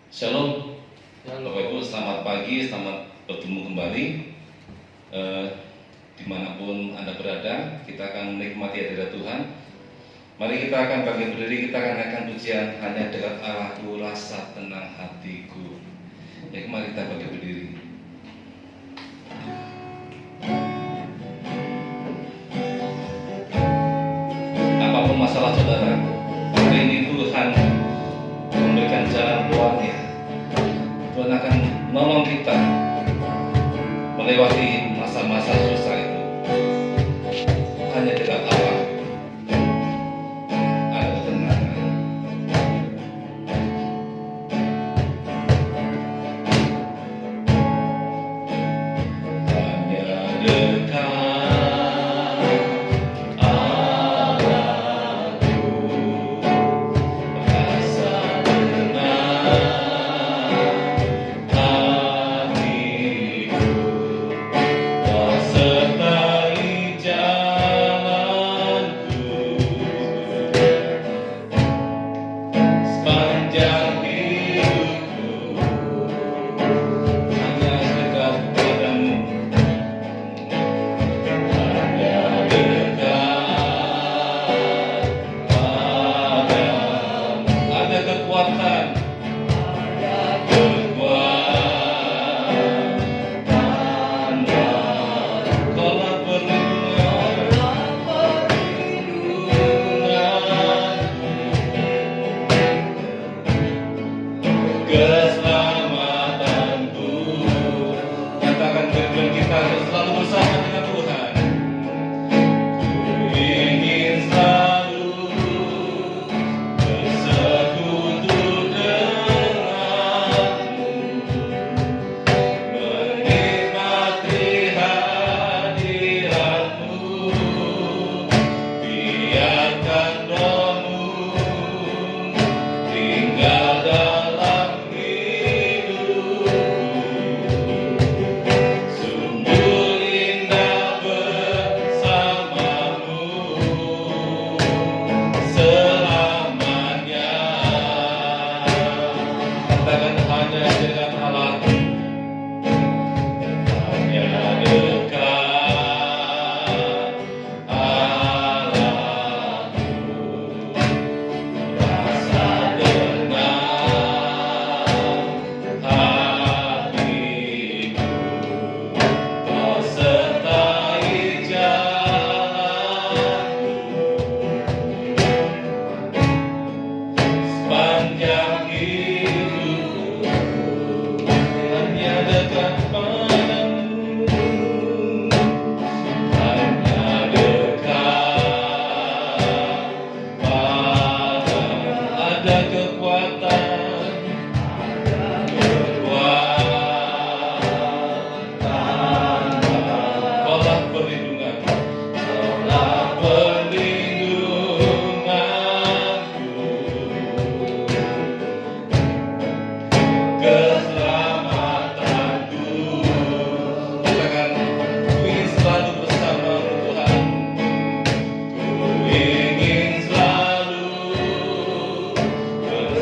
Shalom, Bapak Ibu, selamat pagi, selamat bertemu kembali. Dimanapun Anda berada, kita akan menikmati hadirat Tuhan. Mari kita akan bangkit berdiri, kita akan naikkan pujian hanya dekat Allahku, rasa tenang hatiku. Ya, mari kita bangkit berdiri. Apapun masalah saudara, hari ini Tuhan memberikan jalan keluarnya. Tuhan akan menolong kita melewati masa-masa susah itu. Hanya dekat Allah ada ketenangan. Hanya dekat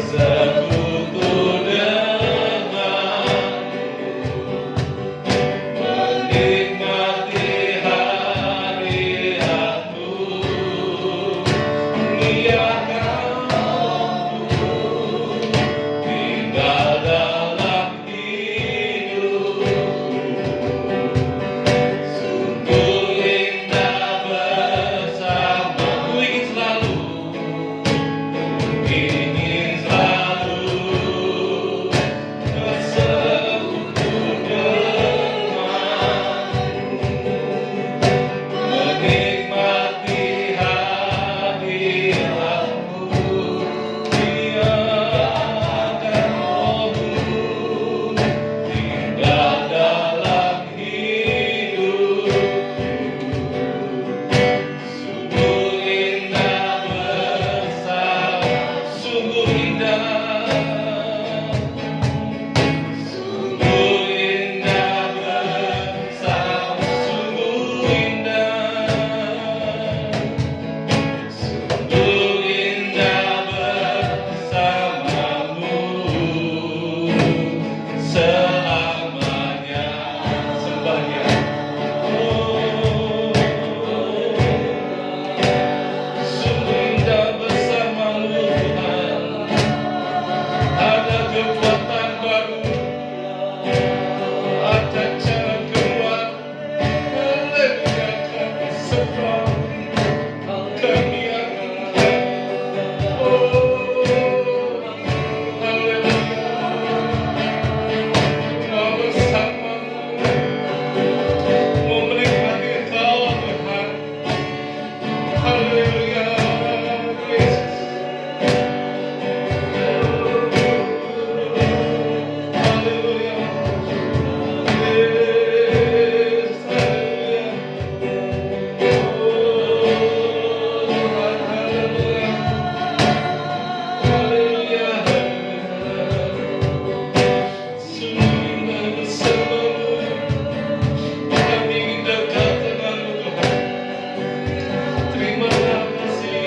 Bersama kekuatan baru, ada jalan keluar. Haleluya, kami serah, kami yakinkan. Oh, haleluya, mau bersamamu, mau menikmati Engkau Tuhan. Haleluya, Yesus. Haleluya, Yesus. Haleluya. Haleluya, sungguh bersamamu, kami dekat denganmu Tuhan. Terima kasih.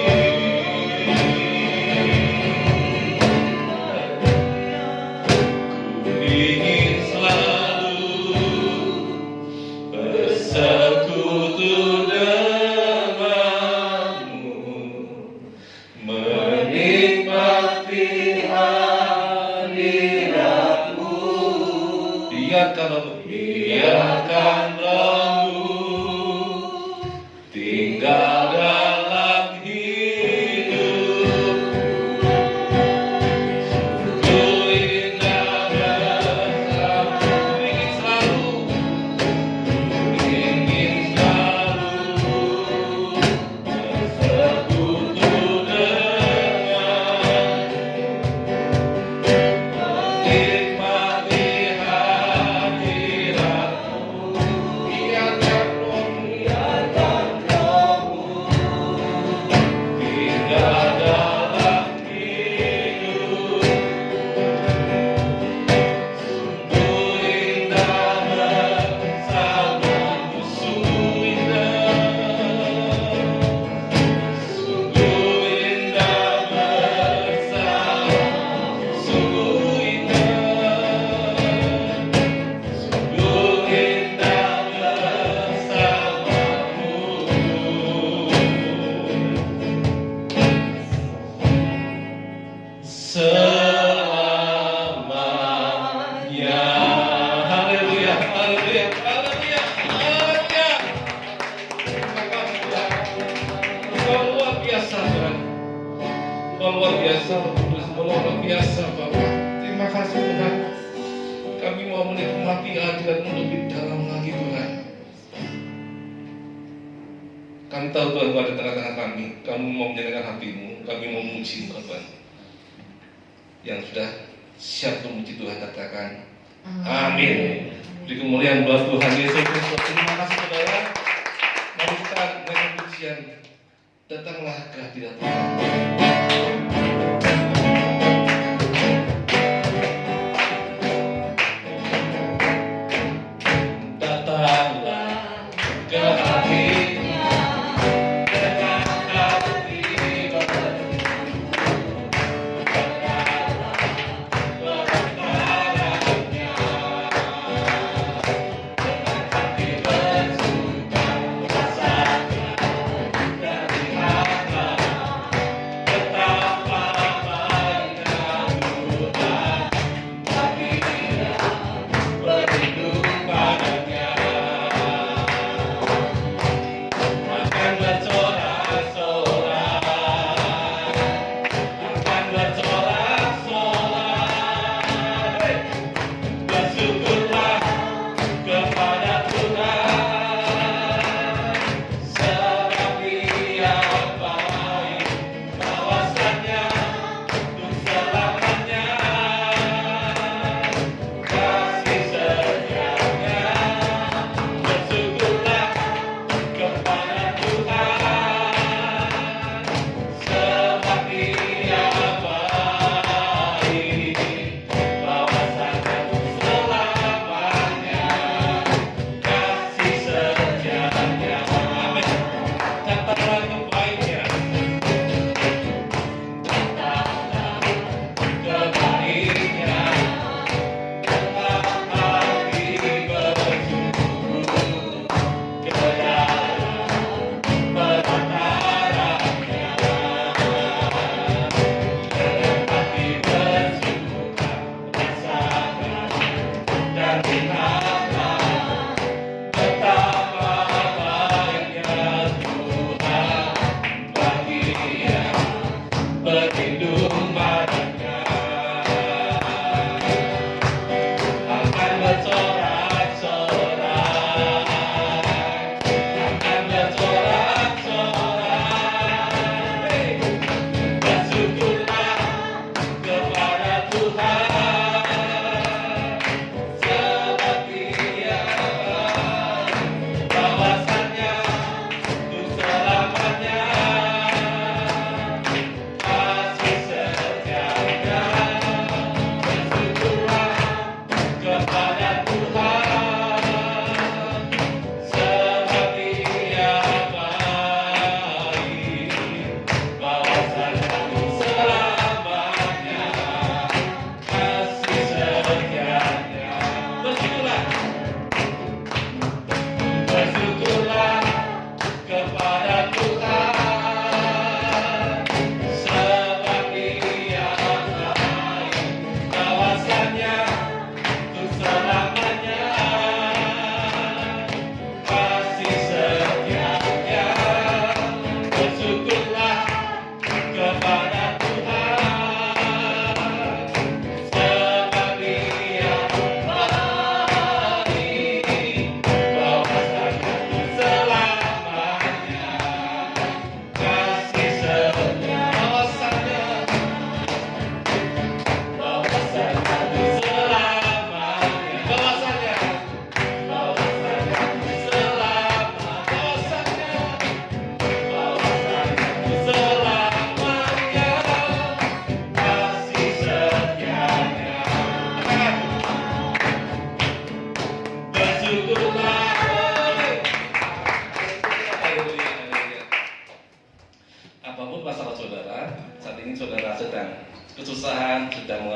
Ku ingin selalu bersekutu denganmu, menikmati hadiratmu. Biarkanlah tinggal dalam hidup. Ku indah bersamamu, ingin selalu bersekutu denganmu, menikmati hadiratmu. Biarkan rohmu tinggal dalam hidup. Sungguh indah bersamamu, sungguh indah. Sungguh indah bersamamu, sungguh indah. Sungguh indah bersamamu selamanya. Haleluya, haleluya, haleluya, haleluya. Terima kasih Tuhan. Engkau luar biasa Tuhan. Engkau luar biasa Roh Kudus, Engkau luar biasa Bapa. Terima kasih Tuhan. Kami mau menikmati hadirat-Mu lebih dalam lagi Tuhan. Kami tahu Tuhan Engkau ada di tengah-tengah kami. Kamu mau menyenangkan hati-Mu. Kami mau memuji Engkau Tuhan. Yang sudah siap memuji Tuhan katakan amin. Beri kemuliaan buat Tuhan Yesus Kristus. Terima kasih saudara. Mari kita naikkan pujian. Datanglah ke hadirat Tuhan. Datanglah ke hadirat dengan hati berani. Datanglah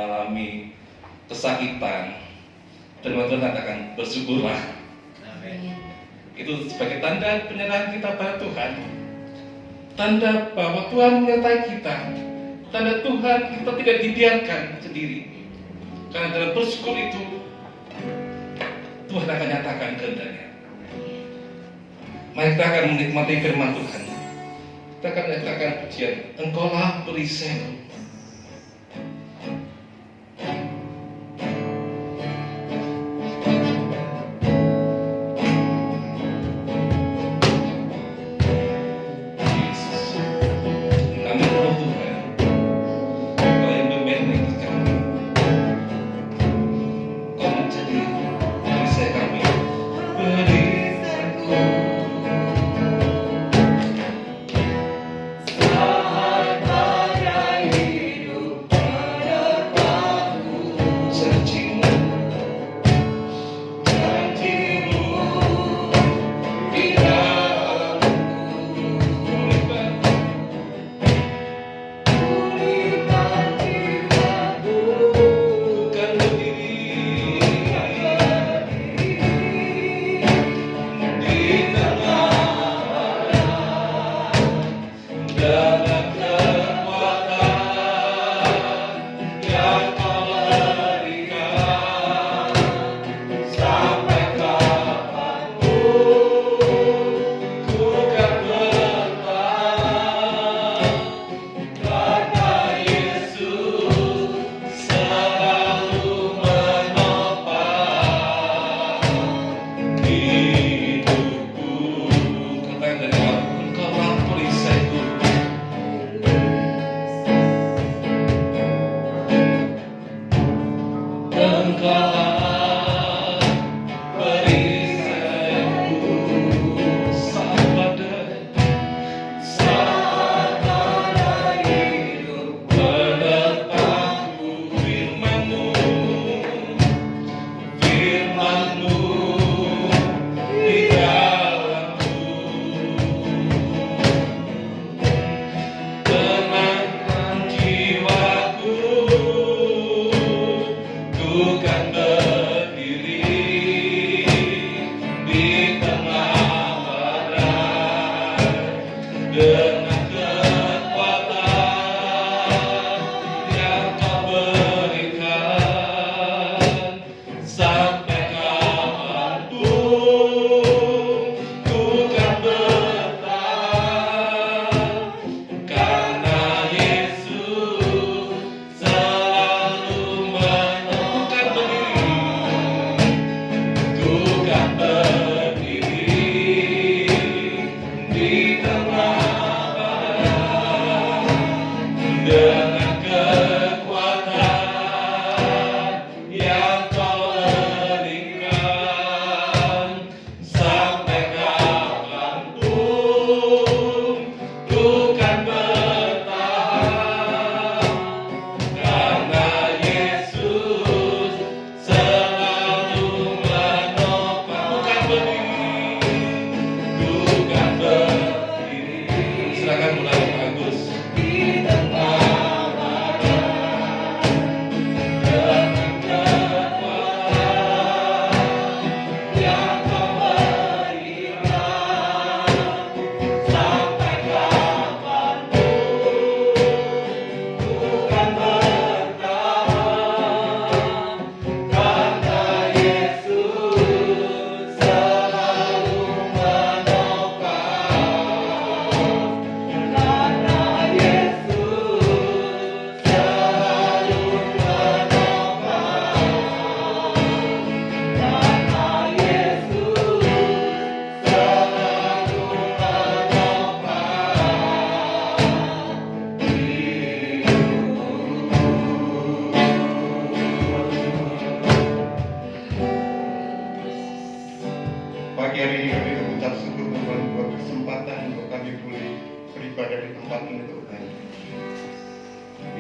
mengalami kesakitan, firman Tuhan katakan bersyukurlah. Amin. Itu sebagai tanda penyerahan kita pada Tuhan, tanda bahwa Tuhan menyertai kita, tanda Tuhan kita tidak dibiarkan sendiri. Karena dalam bersyukur itu Tuhan akan nyatakan kehendaknya. Mari kita akan menikmati firman Tuhan. Kita akan nyatakan pujian, Engkaulah perisaiku.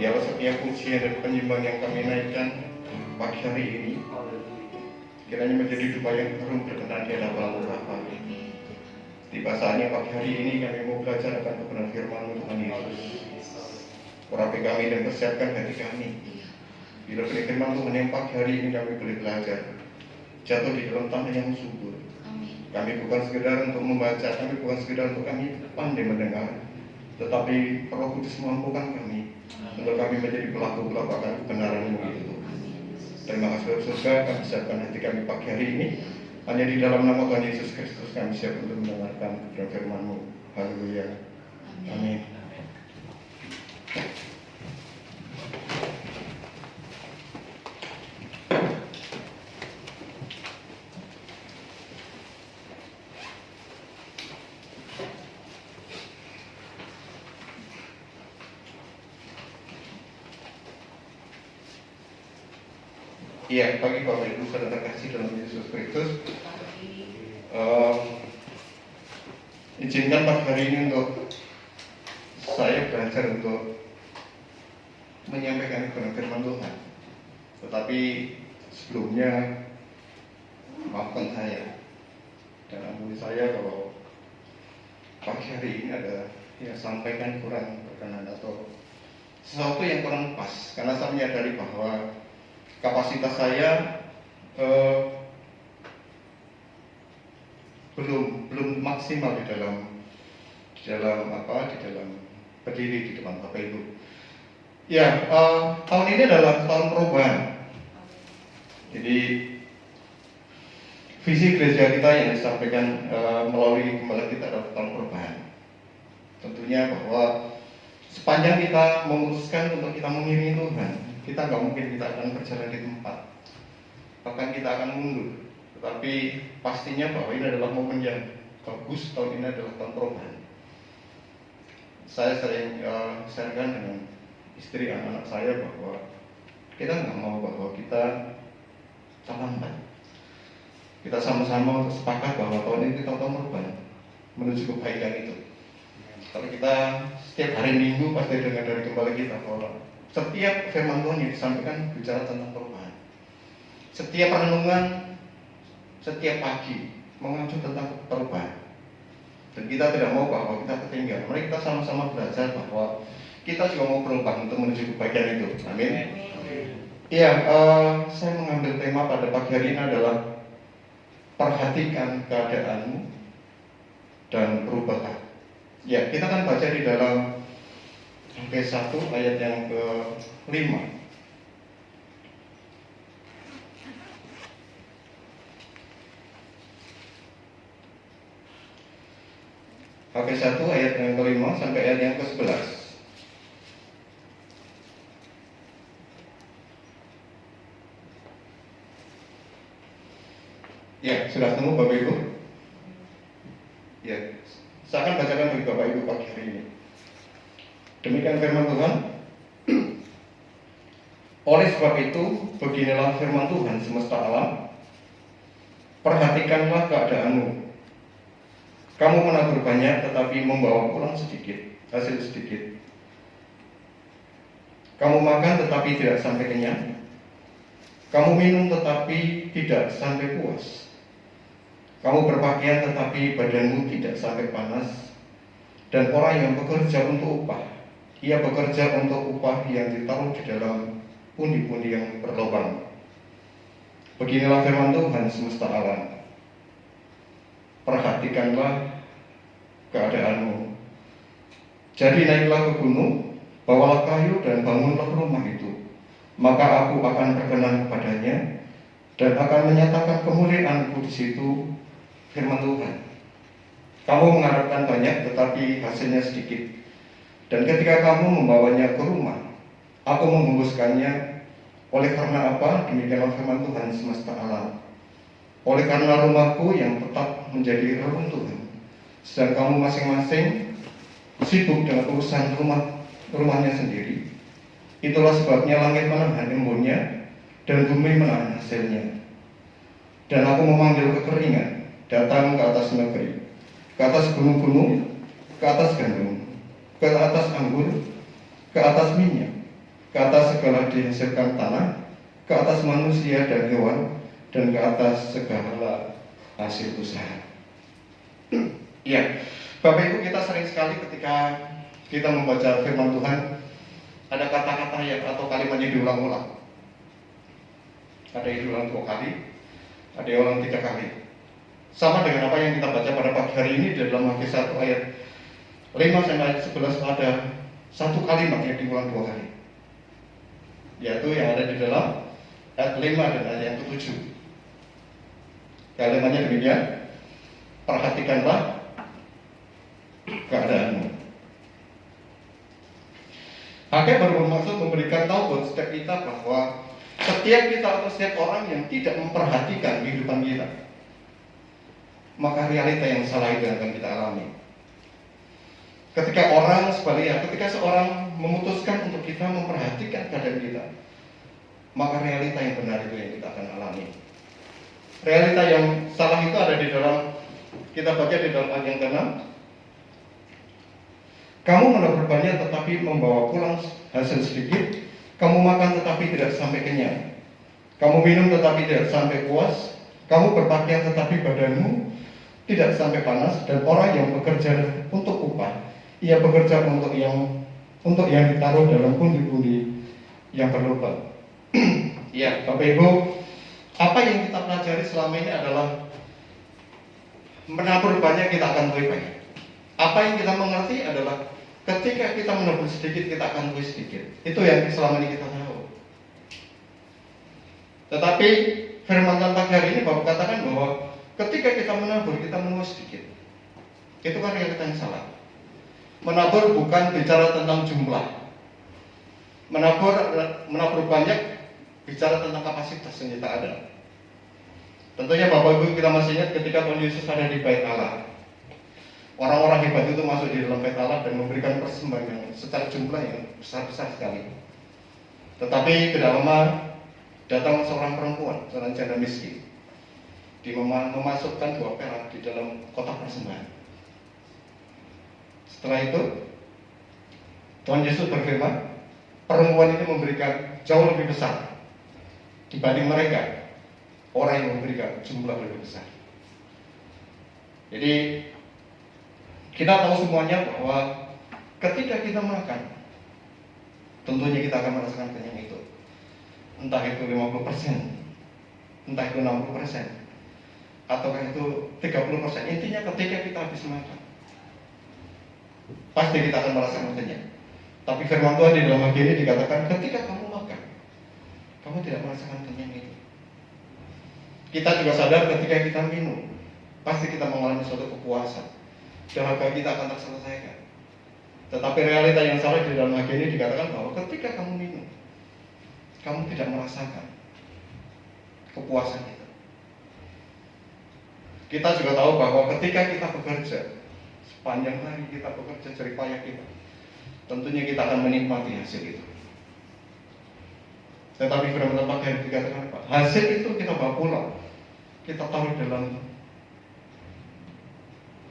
Biarlah setiap pujian dan penyembahan yang kami naikkan pagi hari ini kiranya menjadi dupa yang harum berkenan di hadapan Bapa. Tiba saatnya pagi hari ini kami mau belajar akan kebenaran firman-Mu Tuhan Yesus. Urapi kami dan persiapkan hati kami, Bila firman Tuhan yang pagi hari ini kami boleh belajar, jatuh di dalam tanah yang subur. Kami bukan sekedar untuk membaca, kami bukan sekedar untuk kami pandai mendengar, tetapi Roh Kudus mampukan kami untuk kami menjadi pelaku-pelaku akan kebenaran-Mu itu. Terima kasih surga, kami siapkan hati kami pagi hari ini. Hanya di dalam nama Tuhan Yesus Kristus kami siap untuk mendengarkan firman-Mu. Haleluya. Amin. Iya, pagi Bapak Ibu saudara kasih dalam Yesus Kristus. Izinkan pagi hari ini untuk saya belajar untuk menyampaikan firman Tuhan. Tetapi sebelumnya maafkan saya dan ampuni saya kalau pagi hari ini ada yang sampaikan kurang berkenan atau sesuatu yang kurang pas, karena saya menyadari bahwa kapasitas saya belum maksimal di dalam berdiri di depan Bapak Ibu. Ya, tahun ini adalah tahun perubahan. Jadi visi gereja kita yang disampaikan melalui gembala kita adalah tahun perubahan. Tentunya bahwa sepanjang kita memutuskan untuk kita mengiringi Tuhan, kita nggak mungkin kita akan berjalan di tempat, bahkan kita akan mundur. Tetapi pastinya bahwa ini adalah momen yang bagus. Tahun ini adalah tahun perubahan. Saya sering sharekan dengan istri anak-anak saya bahwa kita nggak mau bahwa kita terlambat. Kita sama-sama sepakat bahwa tahun ini kita tahun perubahan menuju kebaikan itu. Kalau kita setiap hari Minggu pasti dengar dari gembala kita bahwa setiap firman Tuhan yang disampaikan bicara tentang perubahan. Setiap renungan, setiap pagi mengacu tentang perubahan. Dan kita tidak mau bahwa kita ketinggalan. Mari kita sama-sama belajar bahwa kita juga mau berubah untuk menuju kebaikan itu. Amin. Iya, saya mengambil tema pada pagi hari ini adalah perhatikan keadaanmu dan berubahlah. Ya, kita akan baca di dalam Efesus 1 ayat yang ke-5. Efesus 1 ayat yang ke-5 sampai ayat yang ke-11. Ya, sudah temu Bapak Ibu? Ya, saya akan bacakan bagi Bapak Ibu pagi hari ini. Demikian firman Tuhan. Oleh sebab itu, beginilah firman Tuhan semesta alam. Perhatikanlah keadaanmu. Kamu menabur banyak tetapi membawa pulang sedikit, hasil sedikit. Kamu makan tetapi tidak sampai kenyang. Kamu minum tetapi tidak sampai puas. Kamu berpakaian tetapi badanmu tidak sampai panas. Dan orang yang bekerja untuk upah, ia bekerja untuk upah yang ditaruh di dalam pundi-pundi yang berlubang. Beginilah firman Tuhan semesta alam. Perhatikanlah keadaanmu. Jadi naiklah ke gunung, bawalah kayu dan bangunlah rumah itu. Maka aku akan berkenan kepadanya dan akan menyatakan kemuliaanku di situ. Firman Tuhan. Kamu mengharapkan banyak tetapi hasilnya sedikit. Dan ketika kamu membawanya ke rumah, aku menghembuskannya. Oleh karena apa? Demikianlah firman Tuhan semesta alam. Oleh karena rumahku yang tetap menjadi reruntuhan, sedang kamu masing-masing sibuk dengan urusan rumahnya sendiri. Itulah sebabnya langit menahan embunnya dan bumi menahan hasilnya. Dan aku memanggil kekeringan datang ke atas negeri, ke atas gunung-gunung, ke atas gandum, ke atas anggur, ke atas minyak, ke atas segala dihasilkan tanah, ke atas manusia dan hewan, dan ke atas segala hasil usaha. Ya, Bapak Ibu, kita sering sekali ketika kita membaca firman Tuhan, ada kata-kata atau kalimatnya diulang-ulang. ada yang diulang 2 kali, ada yang ulang 3 kali. Sama dengan apa yang kita baca pada pagi hari ini di dalam Matius 1 ayat 5 sampai ayat 11, ada satu kalimat yang diulang 2 kali, yaitu yang ada di dalam ayat 5 dan ayat yang ke-7. Kalimatnya demikian, perhatikanlah keadaanmu. Hakim bermaksud memberikan tahu buat setiap kita bahwa setiap kita atau setiap orang yang tidak memperhatikan kehidupan kita, maka realita yang salah itu yang akan kita alami. Ketika seorang memutuskan untuk kita memperhatikan keadaan kita, maka realita yang benar itu yang kita akan alami. Realita yang salah itu ada di dalam, kita baca di dalam ayat yang ke-6. Kamu menabur banyak tetapi membawa pulang hasil sedikit. Kamu makan tetapi tidak sampai kenyang. Kamu minum tetapi tidak sampai puas. Kamu berpakaian tetapi badanmu tidak sampai panas. Dan orang yang bekerja untuk upah, ia bekerja untuk yang ditaruh dalam pundi-pundi yang berlubang. Ya, Bapak Ibu, apa yang kita pelajari selama ini adalah menabur banyak kita akan tuai banyak. Apa yang kita mengerti adalah ketika kita menabur sedikit kita akan tuai sedikit. Itu yang selama ini kita tahu. Tetapi firman Tuhan pagi hari ini Bapak katakan bahwa ketika kita menabur kita menuai sedikit. Itu kan realita yang salah. Menabur bukan bicara tentang jumlah. Menabur banyak bicara tentang kapasitas yang kita ada. Tentunya Bapak Ibu kita masih ingat ketika Tuhan Yesus ada di Bait Allah. Orang-orang hebat itu masuk di dalam Bait Allah dan memberikan persembahan yang secara jumlah yang besar-besar sekali. Tetapi tidak lama datang seorang perempuan, seorang janda miskin, memasukkan 2 perak di dalam kotak persembahan. Setelah itu Tuhan Yesus berfirman, perempuan ini memberikan jauh lebih besar dibanding mereka, orang yang memberikan jumlah lebih besar. Jadi kita tahu semuanya bahwa ketika kita makan, tentunya kita akan merasakan kenyang itu. Entah itu 50%, entah itu 60%, ataukah itu 30%. Intinya ketika kita habis makan, pasti kita akan merasakan kenyang. Tapi firman Tuhan di dalam ayat ini dikatakan ketika kamu makan, kamu tidak merasakan kenyang itu. Kita juga sadar ketika kita minum, pasti kita mengalami suatu kepuasan. Dahaga kita akan terselesaikan. Tetapi realita yang salah di dalam ayat ini dikatakan bahwa ketika kamu minum, kamu tidak merasakan kepuasan itu. Kita juga tahu bahwa ketika kita bekerja, sepanjang hari kita bekerja jerih payah kita, tentunya kita akan menikmati hasil itu. Tetapi firman Tuhan yang dikatakan apa? Hasil itu kita bawa pulang, kita taruh dalam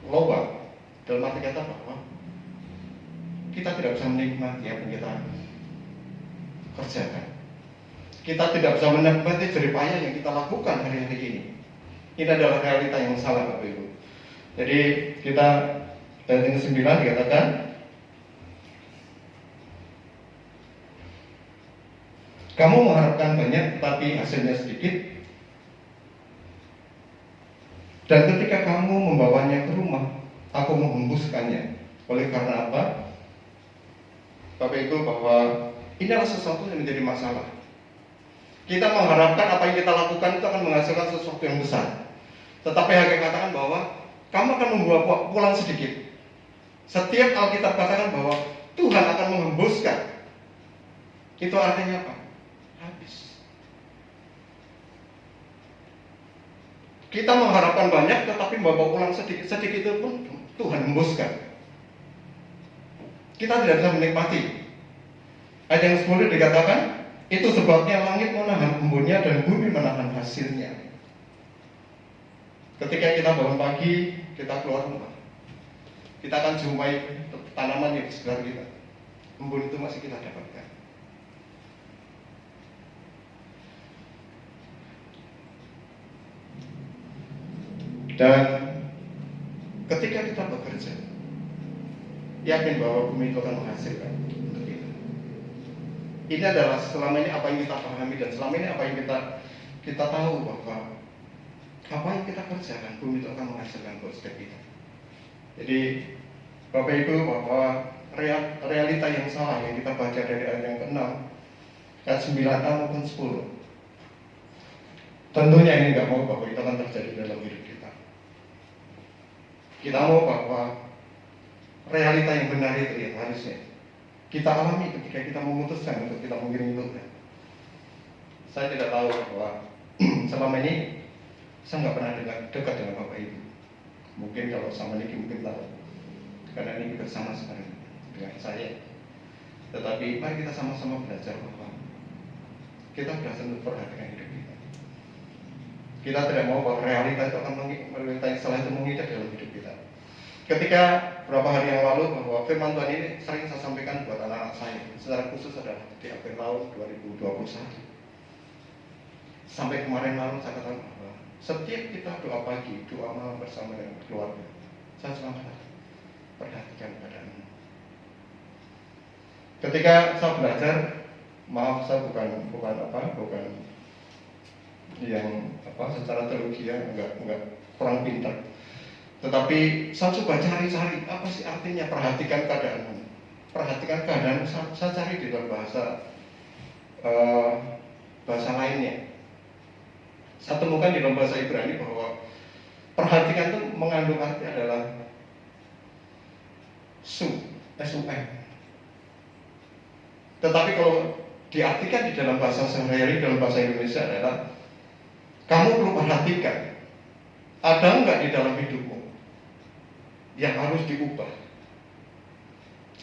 lubang. Dalam arti kata bahwa kita tidak bisa menikmati apa yang kita kerjakan. Kita tidak bisa menikmati jerih payah yang kita lakukan hari-hari ini. Ini adalah realita yang salah Bapak Ibu. Jadi kita ayat yang 9 dikatakan, kamu mengharapkan banyak tetapi hasilnya sedikit. Dan ketika kamu membawanya ke rumah, aku menghembuskannya. Oleh karena apa? Bapak Ibu, bahwa ini adalah sesuatu yang menjadi masalah. Kita mengharapkan apa yang kita lakukan itu akan menghasilkan sesuatu yang besar. Tetapi Hakim katakan bahwa kamu akan membawa pulang sedikit. Setiap Alkitab katakan bahwa Tuhan akan menghembuskan. Itu artinya apa? Habis. Kita mengharapkan banyak tetapi membawa pulang sedikit itu pun Tuhan hembuskan. Kita tidak bisa menikmati. Ayat yang 10 dikatakan, itu sebabnya langit menahan embunnya dan bumi menahan hasilnya. Ketika kita bangun pagi, kita keluar rumah, kita akan jumpai tanaman yang di sekitar kita. Embun itu masih kita dapatkan. Dan ketika kita bekerja, yakin bahwa bumi itu akan menghasilkan untuk kita. Ini adalah selama ini apa yang kita pahami dan selama ini apa yang kita kita tahu bahwa apa yang kita kerjakan bumi itu akan menghasilkan buat setiap kita. Jadi Bapak Ibu, bahwa realita yang salah yang kita baca dari ayat yang ke-6, ayat 9a maupun 10, tentunya ini nggak mau bahwa itu akan terjadi dalam hidup kita. Kita mau bahwa realita yang benar itu yang harusnya kita alami ketika kita memutuskan untuk kita mengiringi Tuhan. Saya tidak tahu bahwa selama ini saya nggak pernah dekat dengan Bapak Ibu. Mungkin kalau sama ini mungkin tahu, karena ini bersama sekarang dengan saya. Tetapi mari kita sama-sama belajar bahwa kita belajar untuk perhatikan hidup kita. Kita tidak mau bahwa realita itu akan realita yang salah itu mengikat dalam hidup kita. Ketika beberapa hari yang lalu bahwa firman Tuhan ini sering saya sampaikan buat anak-anak saya, secara khusus adalah di akhir tahun 2021. Sampai kemarin malam saya katakan bahwa setiap kita doa pagi, doa malam bersama dengan keluarga, saya cuma katakan perhatikan keadaanmu. Ketika saya belajar, maaf saya bukan yang secara teologi enggak kurang pintar. Tetapi saya coba cari-cari apa sih artinya perhatikan keadaanmu. Perhatikan keadaan, saya cari di dalam bahasa lainnya. Saya temukan di dalam bahasa Ibrani bahwa perhatikan itu mengandung arti adalah SUM. Tetapi kalau diartikan di dalam bahasa sehari-hari, dalam bahasa Indonesia adalah kamu perlu perhatikan, ada enggak di dalam hidupmu yang harus diubah.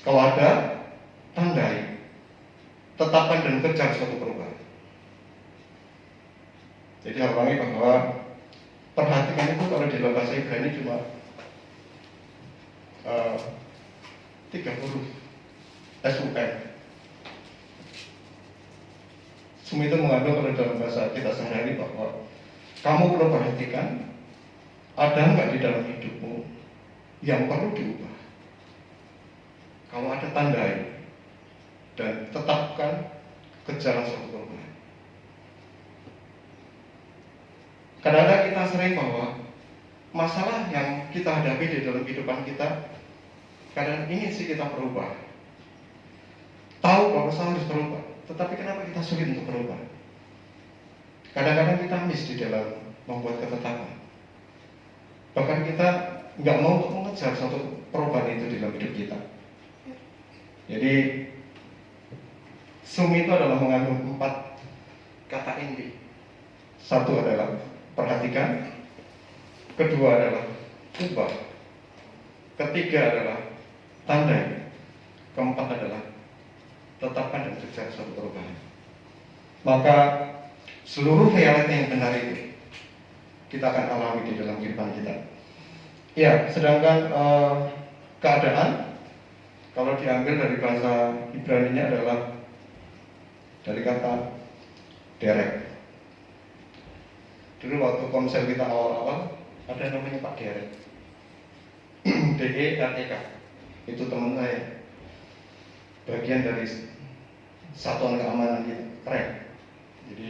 Kalau ada, tandai, tetapkan dan kejar suatu perubahan. Jadi ulangi bahwa perhatikan itu kalau di dalam bahasa Ibrani cuma 3 huruf SUM. SUM itu mengandung kalau dalam bahasa kita sehari-hari bahwa kamu perlu perhatikan, ada enggak di dalam hidupmu yang perlu diubah. Kalau ada, tandai dan tetapkan kejar suatu perubahan. Kadang-kadang kita sering bahwa masalah yang kita hadapi di dalam kehidupan kita, kadang ingin sih kita berubah, tahu bahwa saya harus berubah, tetapi kenapa kita sulit untuk berubah? Kadang-kadang kita miss di dalam membuat ketetapan. Bahkan kita nggak mau untuk mengejar suatu perubahan itu di dalam hidup kita. Jadi SUM itu adalah mengandung 4 kata inti. Satu adalah perhatikan, kedua adalah ubah, ketiga adalah tandai, keempat adalah tetapkan dan kejar suatu perubahan. Maka seluruh realita yang benar itu kita akan alami di dalam kehidupan kita. Ya, sedangkan keadaan kalau diambil dari bahasa Ibrani-nya adalah dari kata derek. Dulu waktu komsel kita awal-awal ada namanya Pak Derek. DEREK. Itu teman saya. Bagian dari satuan keamanan kita. Keren. Jadi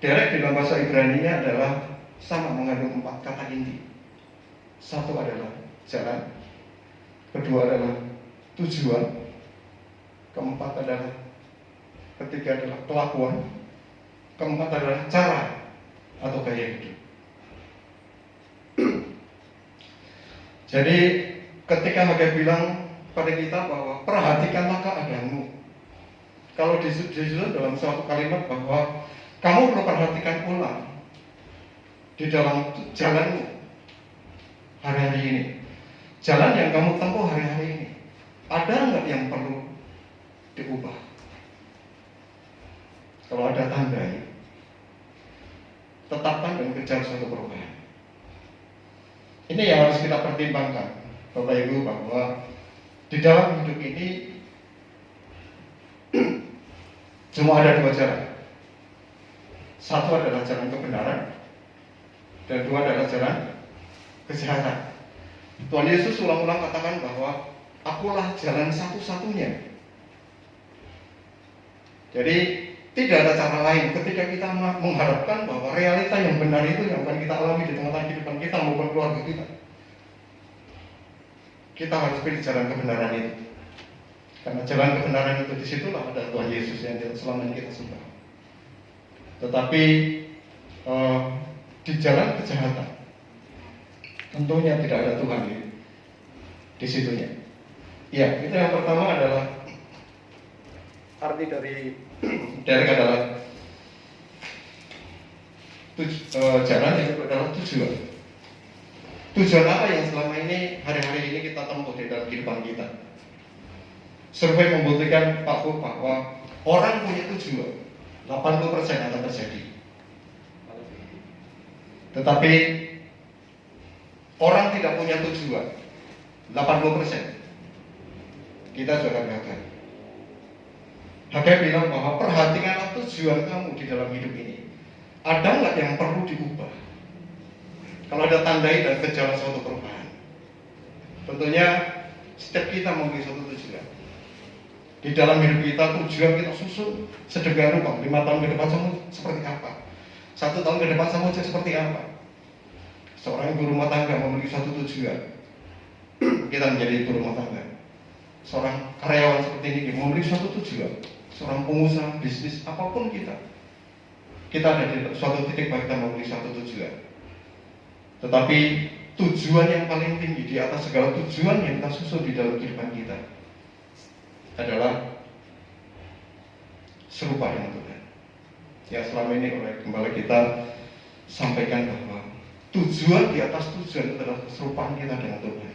derek di dalam bahasa Ibrani-nya adalah sama, mengandung 4 kata inti. Satu adalah jalan, kedua adalah tujuan, keempat adalah, ketiga adalah kelakuan, keempat adalah cara atau gaya hidup. Jadi ketika Hagai bilang pada kita bahwa perhatikanlah keadaanmu, kalau disusun dalam suatu kalimat bahwa kamu perlu perhatikan ulang di dalam jalanmu hari-hari ini, jalan yang kamu tempuh hari-hari ini, ada nggak yang perlu diubah? Kalau ada, tandai, tetapkan dan kejar suatu perubahan. Ini yang harus kita pertimbangkan, Bapak Ibu, bahwa di dalam hidup ini cuma ada 2 jalan. Satu adalah jalan kebenaran, dan 2 adalah jalan kejahatan. Tuhan Yesus ulang-ulang katakan bahwa akulah jalan satu-satunya. Jadi Tidak ada cara lain ketika kita mengharapkan bahwa realita yang benar itu yang akan kita alami di tengah-tengah kehidupan kita maupun keluarga kita. Kita harus pilih jalan kebenaran itu. Karena jalan kebenaran itu disitulah ada Tuhan Yesus yang selama ini kita sembah. Tetapi di jalan kejahatan tentunya tidak ada Tuhan di situnya. Ya, itu yang pertama adalah arti dari adalah jalan, yang kedua adalah tujuan. Tujuan apa yang selama ini hari-hari ini kita tempuh di dalam kehidupan kita? Survei membuktikan bahwa orang punya tujuan 80% akan terjadi. Tetapi orang tidak punya tujuan 80%. Kita juga gagal. Hagai bilang bahwa perhatikanlah tujuan kamu di dalam hidup ini. Ada nggak yang perlu diubah? Kalau ada tandai dan gejala suatu perubahan, tentunya setiap kita memiliki suatu tujuan. Di dalam hidup kita, tujuan kita susun sedemikian rupa. 5 tahun ke depan kamu seperti apa? 1 tahun ke depan kamu seperti apa? Seorang ibu rumah tangga memiliki suatu tujuan. Kita menjadi ibu rumah tangga. Seorang karyawan seperti ini memiliki suatu tujuan. Seorang pengusaha, bisnis, apapun kita ada di suatu titik bahwa kita memiliki suatu tujuan. Tetapi tujuan yang paling tinggi di atas segala tujuan yang kita susun di dalam kehidupan kita adalah serupa dengan Tuhan. Ya, selama ini oleh gembala kita sampaikan bahwa tujuan di atas tujuan adalah keserupaan kita dengan Tuhan.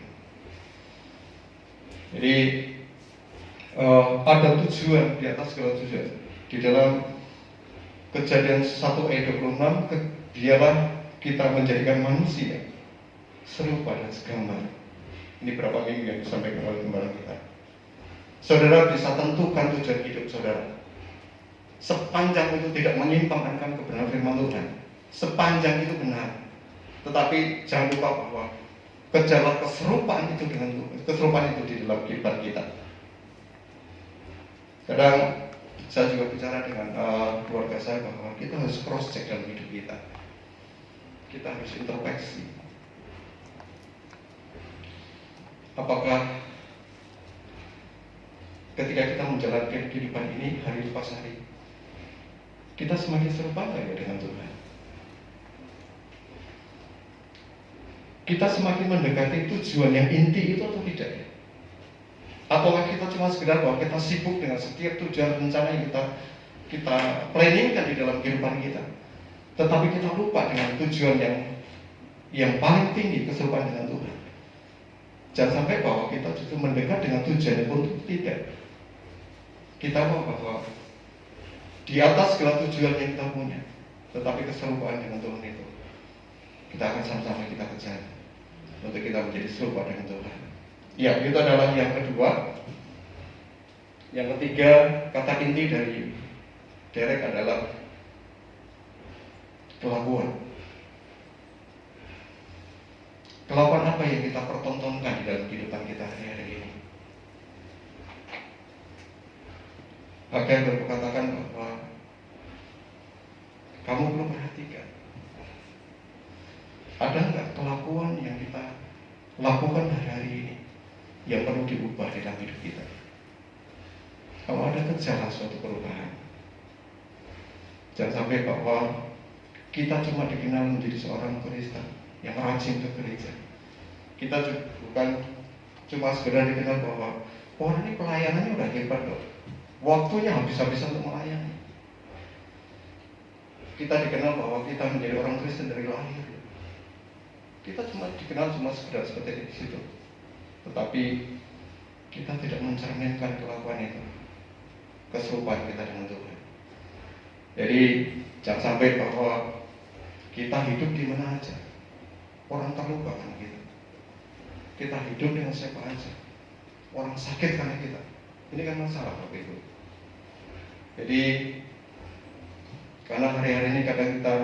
Jadi ada tujuan di atas segala tujuan. Di dalam Kejadian 1 ayat 26, dialah kita menjadikan manusia serupa dan segambar. Ini berapa minggu yang disampaikan oleh gembala kita. Saudara bisa tentukan tujuan hidup saudara. Sepanjang itu tidak menyimpangkan kebenaran firman Tuhan, sepanjang itu benar. Tetapi jangan lupa bahwa gejala keserupaan itu dengan Tuhan, keserupaan itu di dalam kehidupan kita. Kadang saya juga bicara dengan keluarga saya bahwa kita harus cross check dalam hidup kita. Kita harus introspeksi. Apakah ketika kita menjalankan kehidupan ini hari lepas hari, kita semakin serupa ya dengan Tuhan? Kita semakin mendekati tujuan yang inti itu atau tidak ya? Ataukah kita cuma sekedar bahwa kita sibuk dengan setiap tujuan rencana yang kita planningkan di dalam kehidupan kita, tetapi kita lupa dengan tujuan yang paling tinggi, keserupaan dengan Tuhan. Jangan sampai bahwa kita justru mendekat dengan tujuan yang pun tidak. Kita tahu bahwa di atas segala tujuan yang kita punya, tetapi keserupaan dengan Tuhan itu kita akan sama-sama kita kejar untuk kita menjadi serupa dengan Tuhan. Ya, itu adalah yang kedua. Yang ketiga, kata inti dari Derek adalah kelakuan. Kelakuan apa yang kita pertontonkan di dalam kehidupan kita hari-hari ini? Hagai berkatakan bahwa kamu belum perhatikan, ada nggak kelakuan yang kita lakukan hari-hari ini yang perlu diubah di dalam hidup kita? Kalau ada gejala suatu perubahan, jangan sampai bahwa kita cuma dikenal menjadi seorang Kristen yang rajin ke gereja. Kita bukan cuma sekedar dikenal bahwa orang ini pelayanannya udah hebat loh, waktunya habis-habisan untuk melayani. Kita dikenal bahwa kita menjadi orang Kristen dari lahir. Kita cuma dikenal cuma sekedar seperti di situ. Tetapi kita tidak mencerminkan kelakuan itu, keserupaan kita dengan Tuhan. Jadi jangan sampai bahwa kita hidup di mana aja, orang terluka karena kita. Kita hidup dengan siapa aja, orang sakit karena kita. Ini kan masalah waktu itu. Jadi karena hari-hari ini kadang kita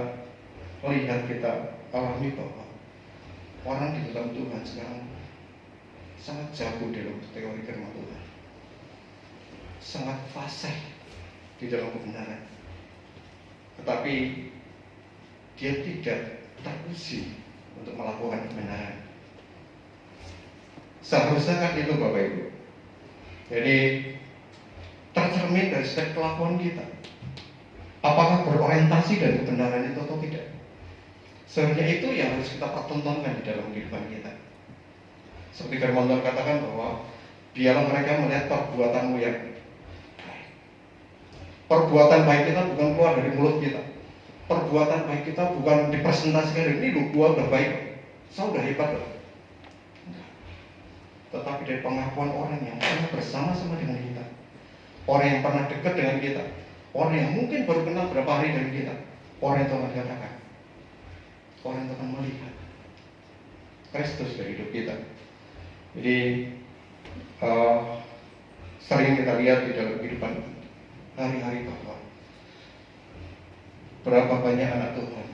lihat, kita alami bahwa orang di dalam Tuhan sekarang sangat jago dalam teori firman Tuhan, sangat fasih di dalam kebenaran. tetapi dia tidak teruji untuk melakukan kebenaran. Seharusnya kan itu Bapak Ibu. Jadi tercermin dari setiap kelakuan kita. Apakah berorientasi dari kebenaran itu atau tidak? Sebenarnya itu yang harus kita pertontonkan di dalam kehidupan kita. Seperti firman Tuhan katakan bahwa biarlah mereka melihat perbuatanmu yang baik. Perbuatan baik kita bukan keluar dari mulut kita. Perbuatan baik kita bukan dipresentasikan dari ini loh, gua udah baik, saya udah hebat loh. Tetapi dari pengakuan orang yang pernah bersama-sama dengan kita, orang yang pernah dekat dengan kita, orang yang mungkin baru kenal berapa hari dengan kita, orang itu akan dikatakan, orang itu akan melihat Kristus dari hidup kita. Jadi sering kita lihat di dalam kehidupan hari-hari bahwa berapa banyak anak Tuhan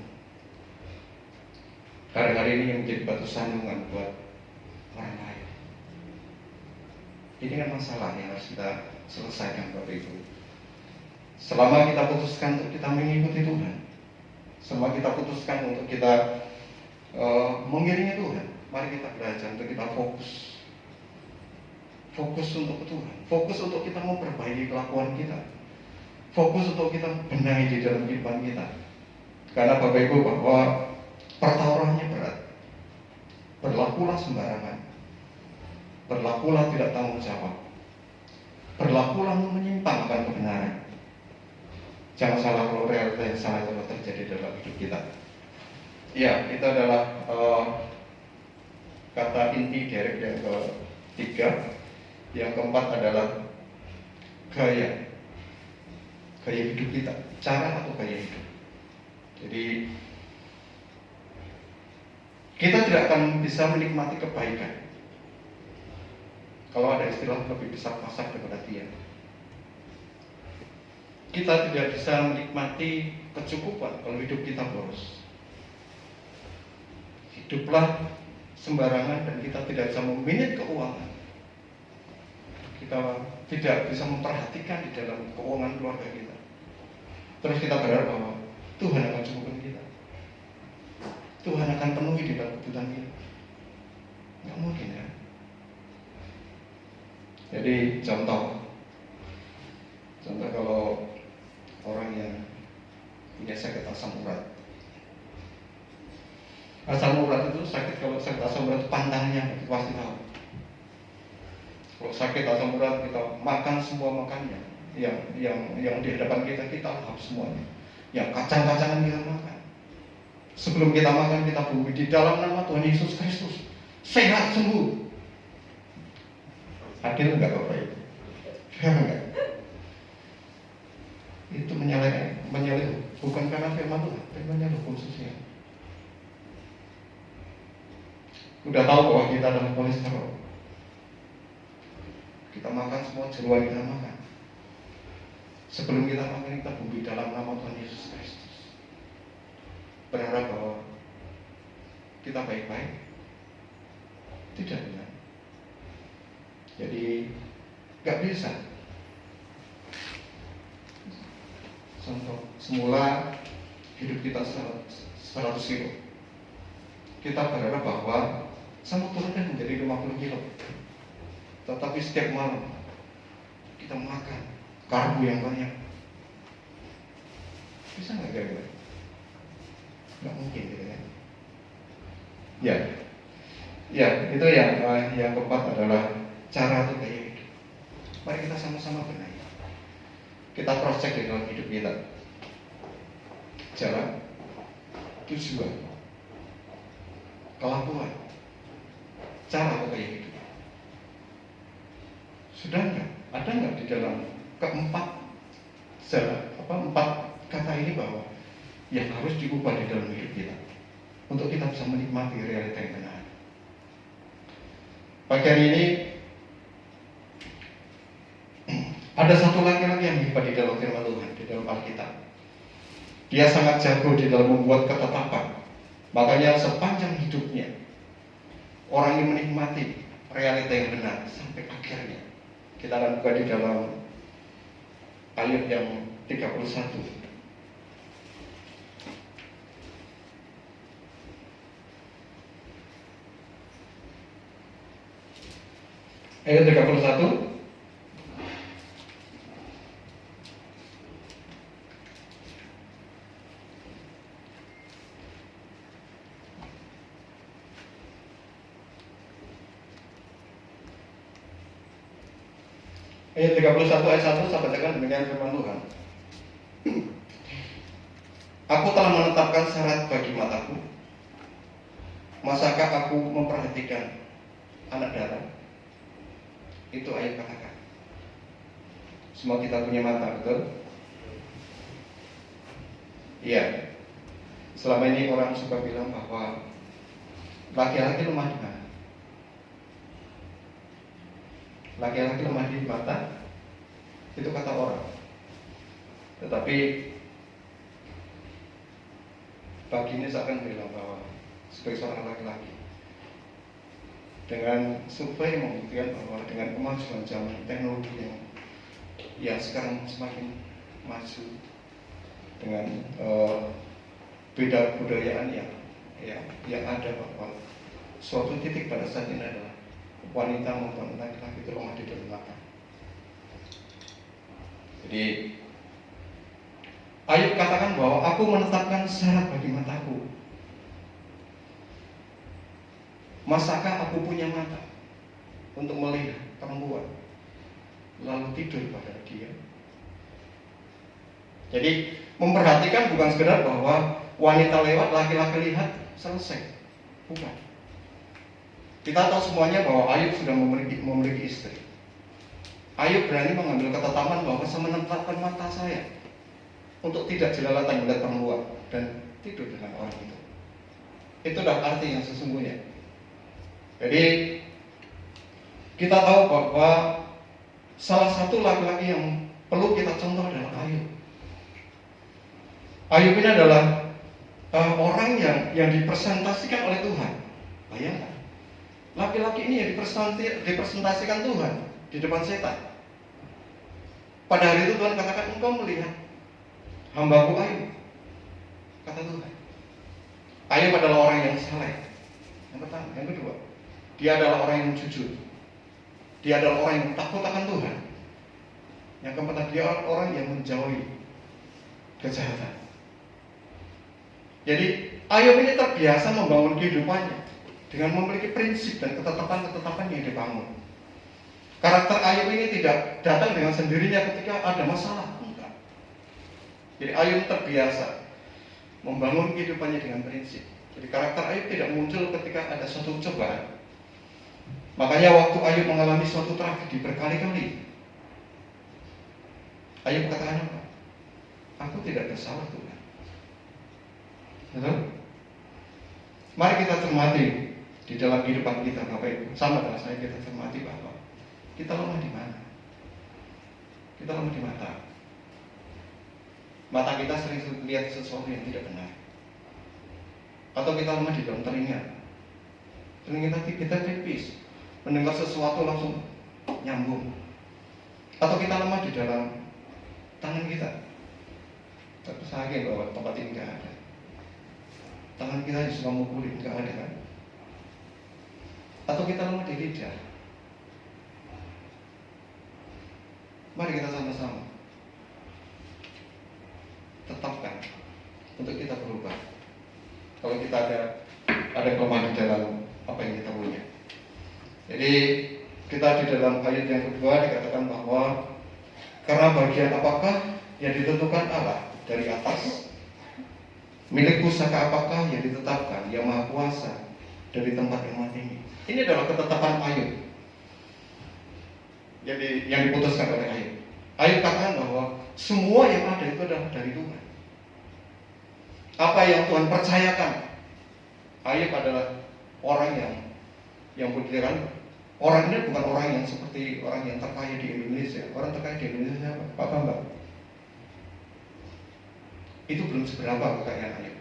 hari-hari ini yang menjadi batu sandungan buat orang lain. Ini kan masalah yang harus kita selesaikan Bapak Ibu. Selama kita putuskan untuk kita mengikuti Tuhan, selama kita putuskan untuk kita mengiringi Tuhan, mari kita belajar untuk kita fokus untuk Tuhan, fokus untuk kita memperbaiki kelakuan kita, fokus untuk kita benahi di dalam kehidupan kita. Karena Bapak Ibu bahwa pertaruhannya berat. Berlakulah sembarangan, berlakulah tidak tanggung jawab, berlakulah menyimpang akan kebenaran. Jangan salah kalau realita yang salah itu terjadi dalam hidup kita. Ya, itu adalah kata inti dari yang ketiga. Yang keempat adalah gaya hidup kita, cara atau gaya hidup. Jadi kita tidak akan bisa menikmati kebaikan kalau ada istilah lebih besar pasak daripada dia. Kita tidak bisa menikmati kecukupan kalau hidup kita boros. Hiduplah sembarangan dan kita tidak bisa memanage keuangan. Kita tidak bisa memperhatikan di dalam keuangan keluarga kita. Terus kita berharap bahwa Tuhan akan cukupkan kita, Tuhan akan penuhi di dalam kebutuhan kita. Nggak mungkin ya. Jadi contoh kalau orang yang punya sakit asam urat. Asam urat itu sakit, kalau sakit asam urat pantangannya pasti tahu. Kalau sakit asam urat kita makan semua makannya, yang di hadapan kita lahap semuanya. Yang kacang-kacangan kita makan. Sebelum kita makan kita bumi di dalam nama Tuhan Yesus Kristus, sehat sembuh. Adil enggak Bapak Ibu? Fair enggak? Itu menyalahi bukan karena firman Tuhan, tapi menyalahi hukum sosial. Udah tahu bahwa kita adalah kolesterol. Kita makan semua jeruan kita makan. Sebelum kita makan kita bumi dalam nama Tuhan Yesus Kristus. Berharap bahwa kita baik-baik. Tidak benar. Jadi gak bisa. Contoh, semula hidup kita 100 kilo. Kita berharap bahwa sama turunkan menjadi 50 kilo. Tetapi setiap malam kita makan karbo yang banyak. Bisa nggak kira-kira? Nggak mungkin gitu kan? Ya itu yang keempat adalah cara atau gaya hidup. Mari kita sama-sama benahi. Kita cross check di dalam hidup kita. Cara, tujuan, kelakuan, cara atau gaya hidup. Sudah enggak? Ada enggak di dalam empat kata ini bahwa yang harus diubah di dalam hidup kita untuk kita bisa menikmati realita yang benar. Pagi hari ini ada satu laki-laki yang hebat di dalam firman Tuhan, di dalam Alkitab. Dia sangat jago di dalam membuat ketetapan. Makanya sepanjang hidupnya orang yang menikmati realita yang benar sampai akhirnya. Kita akan buka di dalam ayat yang 31. Ayat 31. Ayat 31 ayat 1 saya bacakan demikian firman Tuhan. Aku telah menetapkan syarat bagi mataku. Masakah aku memperhatikan anak darah? Itu ayat katakan. Semua kita punya mata, betul? Iya. Selama ini orang suka bilang bahwa laki-laki lemah di mana? Laki-laki lemah di mata, itu kata orang. Tetapi pagi ini saya akan bilang bahwa sebagai seorang laki-laki, dengan survei membuktikan bahwa dengan kemajuan zaman teknologi yang sekarang semakin maju, dengan beda budayaan yang ada, bahwa suatu titik pada saat ini adalah wanita maupun laki-laki itu lemah di dalam mata. Jadi Ayub katakan bahwa aku menetapkan syarat bagi mataku. Masakah aku punya mata untuk melihat perempuan lalu tidur pada dia? Jadi memperhatikan bukan sekedar bahwa wanita lewat, laki-laki lihat, selesai. Bukan. Kita tahu semuanya bahwa Ayub sudah memiliki istri. Ayub berani mengambil ketetapan bahwa saya menetapkan mata saya untuk tidak jelalatan melihat perempuan dan tidur dengan orang itu. Itulah arti yang sesungguhnya. Jadi kita tahu bahwa salah satu laki-laki yang perlu kita contoh adalah Ayub. Ayub ini adalah orang yang dipresentasikan oleh Tuhan. Bayangkan, laki-laki ini yang dipresentasikan Tuhan di depan setan. Pada hari itu Tuhan katakan, engkau melihat hambaku Ayub, kata Tuhan. Ayub adalah orang yang saleh. Yang pertama, yang kedua, dia adalah orang yang jujur. Dia adalah orang yang takut akan Tuhan. Yang keempat, dia adalah orang yang menjauhi kejahatan. Jadi Ayub ini terbiasa membangun kehidupannya dengan memiliki prinsip dan ketetapan-ketetapan yang dibangun. Karakter Ayub ini tidak datang dengan sendirinya ketika ada masalah. Enggak. Jadi Ayub terbiasa membangun kehidupannya dengan prinsip. Jadi karakter Ayub tidak muncul ketika ada suatu cobaan. Makanya waktu Ayub mengalami suatu tragedi berkali-kali, Ayub katakan apa? Aku tidak bersalah Tuhan. Betul? Mari kita cermati di dalam kehidupan kita, Bapak Ibu. Sama dengan saya, kita cermati bahwa kita lemah di mana? Kita lemah di mata. Mata kita sering lihat sesuatu yang tidak benar. Atau kita lemah di dalam telinga. Telinga kita tipis, mendengar sesuatu langsung nyambung. Atau kita lemah di dalam tangan kita. Tapi saya yakin bahwa tempat ini tidak ada. Tangan kita suka mukulin, tidak ada kan? Atau kita lemah di lidah. Mari kita sama-sama tetapkan untuk kita berubah. Kalau kita ada kelemahan di dalam apa yang kita punya. Jadi kita di dalam ayat yang kedua dikatakan bahwa karena bagian apakah yang ditentukan Allah dari atas, milik pusaka apakah yang ditetapkan yang maha kuasa dari tempat yang maha tinggi. Ini adalah ketetapan Ayub yang diputuskan oleh Ayub. Ayub katakan bahwa semua yang ada itu adalah dari Tuhan. Apa yang Tuhan percayakan, Ayub adalah orang yang berpikiran. Orang ini bukan orang yang seperti orang yang terkaya di Indonesia. Orang terkaya di Indonesia siapa? Pak Bambang. Itu belum seberapa kekayaan Ayub.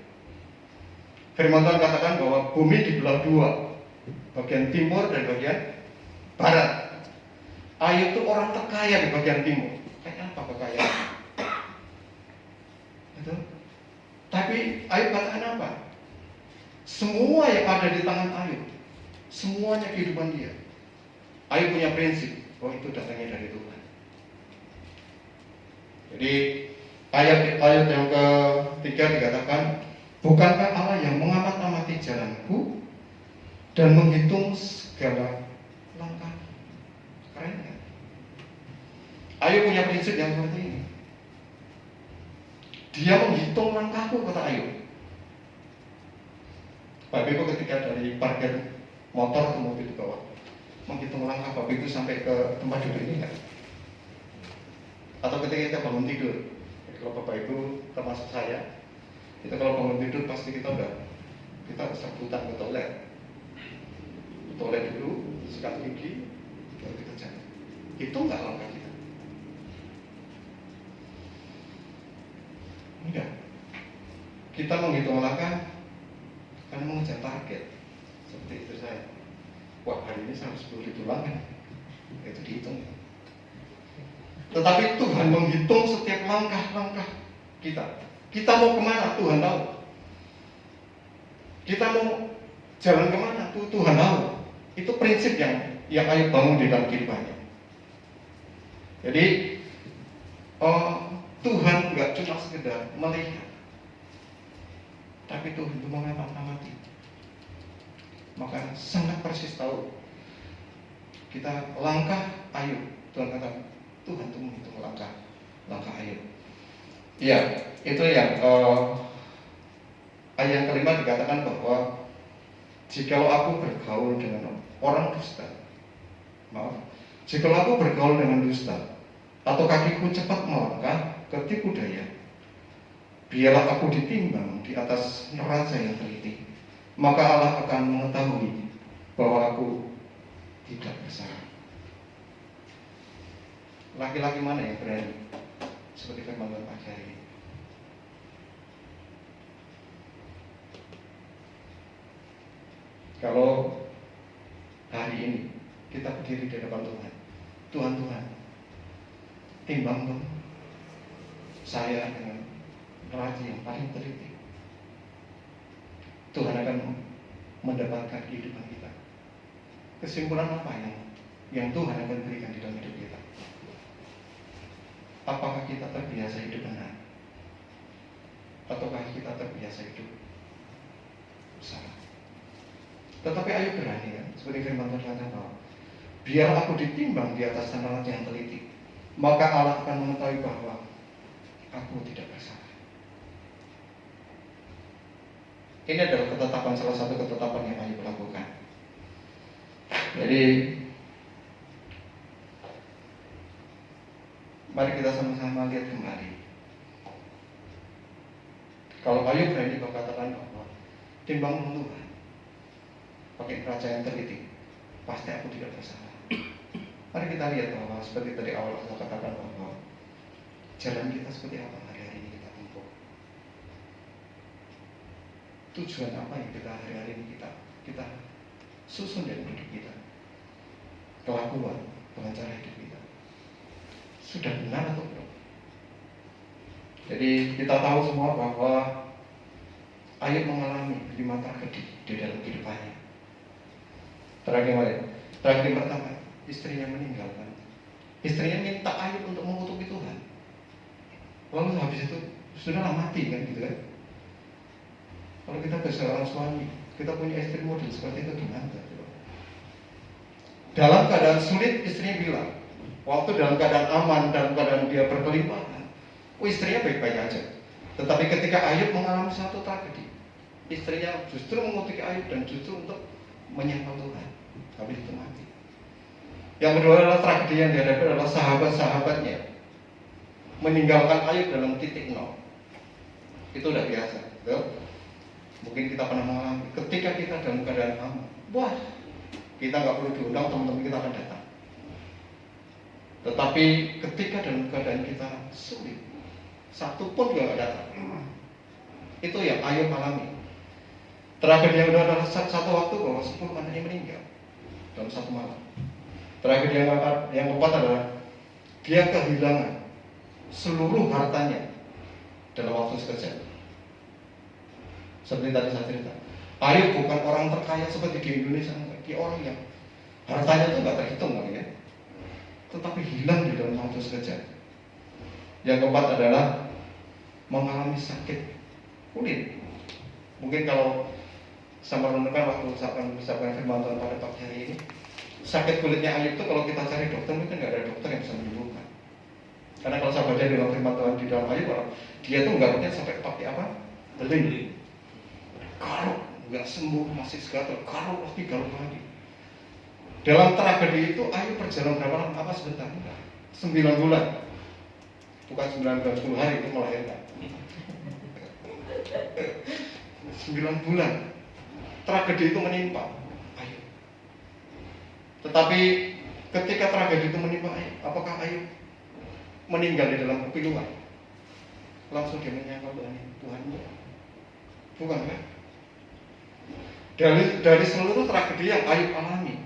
Firman Tuhan katakan bahwa bumi dibelah dua, bagian timur dan bagian barat. Ayub itu orang terkaya di bagian timur. Kayak apa kekayaan? Itu. Tapi Ayub katakan apa? Semua yang ada di tangan Ayub, semuanya kehidupan dia, Ayub punya prinsip, oh itu datangnya dari Tuhan. Jadi ayat yang ketiga dikatakan, bukankah Allah yang mengamat-amati jalanku dan menghitung segala langkah? Keren kan? Ayub punya prinsip yang seperti ini. Dia menghitung langkahku, kata Ayub. Bapak Ibu ketika dari parkir motor ke mobil di bawah, menghitung langkah Bapak Ibu sampai ke tempat duduk ini enggak? Atau ketika kita bangun tidur, jadi kalau Bapak Ibu termasuk saya, itu kalau bangun tidur pasti kita serbutan ke toilet dulu, sikat gigi, baru kita jalan. Hitung nggak langkah kita? Enggak. Kita menghitung langkah karena mengejar target. Seperti itu saya. Wah, hari ini 10.000 langkah. Itu dihitung. Tetapi Tuhan menghitung setiap langkah-langkah kita. Kita mau kemana? Tuhan tahu. Kita mau jalan kemana? Tuhan tahu. Itu prinsip yang Ayub bangun di dalam kehidupannya. Jadi Tuhan nggak cuma sekedar melihat, tapi Tuhan itu mengamati. Maka sangat persis tahu kita langkah Ayub. Tuhan kata, Tuhan itu menghitung langkah Ayub. Ya, itu yang ayat yang kelima dikatakan bahwa jikalau aku bergaul dengan orang dusta, jikalau aku bergaul dengan dusta, atau kakiku cepat melangkah ke tipu daya, biarlah aku ditimbang di atas neraca yang teliti, maka Allah akan mengetahui bahwa aku tidak bersalah. Laki-laki mana yang berani seperti firman Tuhan pagi hari ini? Kalau hari ini kita berdiri di depan Tuhan, timbang dong saya dengan neraca yang paling teliti. Tuhan akan mendapatkan kehidupan kita. Kesimpulan apa yang Tuhan akan berikan di dalam hidup kita? Apakah kita terbiasa hidup benar? Ataukah kita terbiasa hidup salah? Tetapi Ayub berani kan, seperti firman Tuhan bahwa biar aku ditimbang di atas neraca yang teliti, maka Allah akan mengetahui bahwa aku tidak bersalah. Ini adalah ketetapan, salah satu ketetapan yang Ayub lakukan. Jadi mari kita sama-sama lihat kembali. Kalau Ayub berani berkatakan bahwa timbang Tuhan pakai neraca yang teliti, pasti aku tidak bersalah. Mari kita lihat bahwa seperti tadi awal saya katakan bahwa jalan kita seperti apa hari-hari ini kita tempuh. Tujuan apa yang kita hari-hari ini kita susun dalam hidup kita. Kelakuan, dengan cara hidup kita sudah benar atau belum? Jadi kita tahu semua bahwa Ayub mengalami 5 tragedi di dalam kehidupannya. Tragedi pertama, istrinya meninggalkan. Istrinya minta Ayub untuk mengutuki Tuhan. Lalu habis itu sudahlah mati kan gitu kan. Kalau kita seorang suami, kita punya istri model seperti itu gimana? Dalam keadaan sulit istrinya bilang, waktu dalam keadaan aman, dalam keadaan dia berkelimpahan, istrinya baik-baik aja. Tetapi ketika Ayub mengalami satu tragedi, istrinya justru mengutuki Ayub dan justru untuk menyapa Tuhan. Habis itu mati. Yang kedua adalah tragedi yang dihadapi adalah sahabat-sahabatnya meninggalkan Ayub dalam titik nol. Itu udah biasa, betul? Mungkin kita pernah mengalami ketika kita dalam keadaan aman, wah, kita nggak perlu diundang, teman-teman kita akan datang. Tetapi ketika dalam keadaan kita sulit, satu pun juga nggak datang. Itu yang Ayub alami. Tragedi yang kedua adalah satu waktu bahwa 10 anaknya meninggal dalam satu malam. Tragedi yang keempat adalah dia kehilangan seluruh hartanya dalam waktu sekejap. Seperti tadi saya cerita, Ayub bukan orang terkaya seperti di Indonesia, dia orang yang Hartanya itu nggak terhitung kali ya, tetapi hilang di dalam waktu sekejap. Yang keempat adalah mengalami sakit kulit. Mungkin kalau sama renungkan waktu usahakan firman Tuhan pada pagi hari ini, sakit kulitnya Ayub itu kalau kita cari dokter mungkin nggak ada dokter yang bisa menyembuhkan. Karena kalau saya baca di dalam firman Tuhan di dalam Ayub, dia tuh nggak punya sampai pakai apa? Beling. Garuk, nggak sembuh masih segatal, garuk lagi, garuk lagi. Dalam tragedi itu Ayub berjalan berapa lama? Apa sebentar? 9 bulan. Bukan 9 bulan, 10 hari itu melahirkan. 9 bulan. Tragedi itu menimpa Ayub. Tetapi ketika tragedi itu menimpa Ayub, apakah Ayub meninggal di dalam kepiluan? Langsung dia menyangkal Tuhan. Bukan kan? Dari seluruh tragedi yang Ayub alami,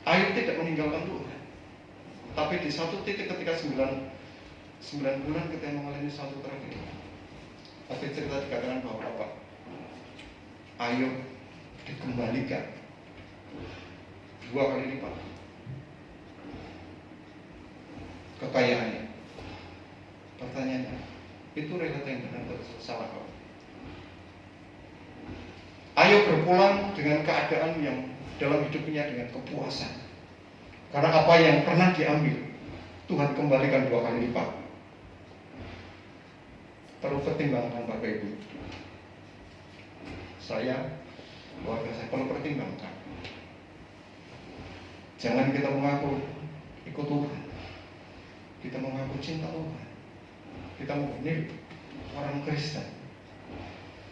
Ayub tidak meninggalkan Tuhan. Tapi di satu titik ketika 9 bulan kita mengalami satu tragedi, akhir cerita dikatakan bahwa apa? Ayub dikembalikan 2 kali lipat kekayaannya. Pertanyaannya, itu relate yang benar atau salah? Ayub berpulang dengan keadaan yang dalam hidupnya dengan kepuasan. Karena apa yang pernah diambil, Tuhan kembalikan 2 kali lipat. Perlu pertimbangkan Bapak Ibu. Saya, keluarga saya perlu pertimbangkan. Jangan kita mengaku ikut Tuhan, kita mengaku cinta Tuhan, kita menjadi orang Kristen.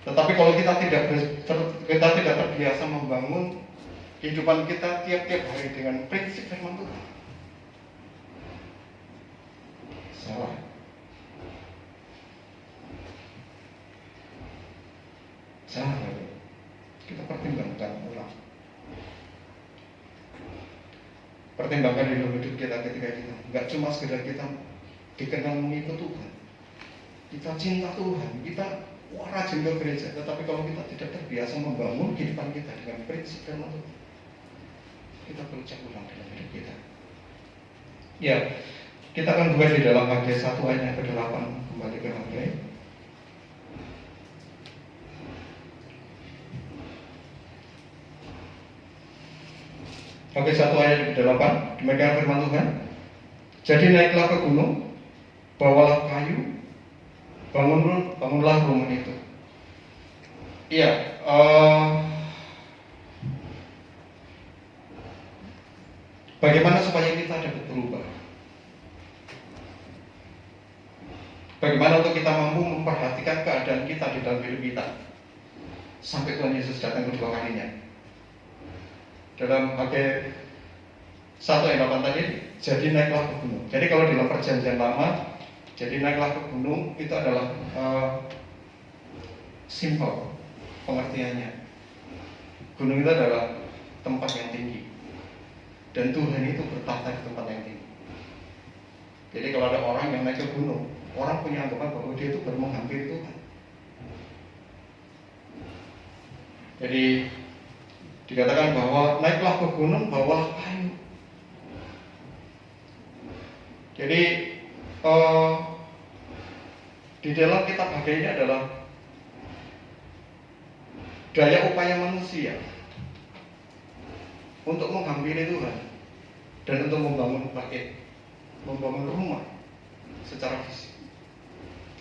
Tetapi kalau kita tidak terbiasa membangun kehidupan kita tiap-tiap hari dengan prinsip firman Tuhan, salah. Salah. Kita pertimbangkan ulang. Pertimbangkan di dalam hidup kita ketika kita nggak cuma sekedar kita dikenal mengikut Tuhan, kita cinta Tuhan, kita rajin ke gereja, tetapi kalau kita tidak terbiasa membangun kehidupan kita dengan prinsip firman Tuhan, kita perlu cek ulang dalam hidup kita. Ya, kita akan buka di dalam Hagai 1 ayat ke-8, kembali ke Hagai. Hagai 1 ayat ke-8, demikian firman Tuhan. Jadi naiklah ke gunung, bawalah kayu, bangunlah rumah itu. Iya, bagaimana supaya kita dapat berubah? Bagaimana untuk kita mampu memperhatikan keadaan kita di dalam hidup kita sampai Tuhan Yesus datang kedua kalinya? Dalam Hagai 1 ayat 8 tadi, jadi naiklah ke gunung. Jadi kalau dalam perjanjian lama, jadi naiklah ke gunung itu adalah simpel pengertiannya. Gunung itu adalah tempat yang tinggi, dan Tuhan itu bertahta di tempat yang tinggi. Jadi kalau ada orang yang naik ke gunung, orang punya anggapan bahwa dia itu baru menghampiri Tuhan. Jadi dikatakan bahwa naiklah ke gunung, bawalah kayu. Jadi di dalam kitab Hagai ini adalah daya upaya manusia untuk menghampiri Tuhan dan untuk membangun bait, membangun rumah secara fisik.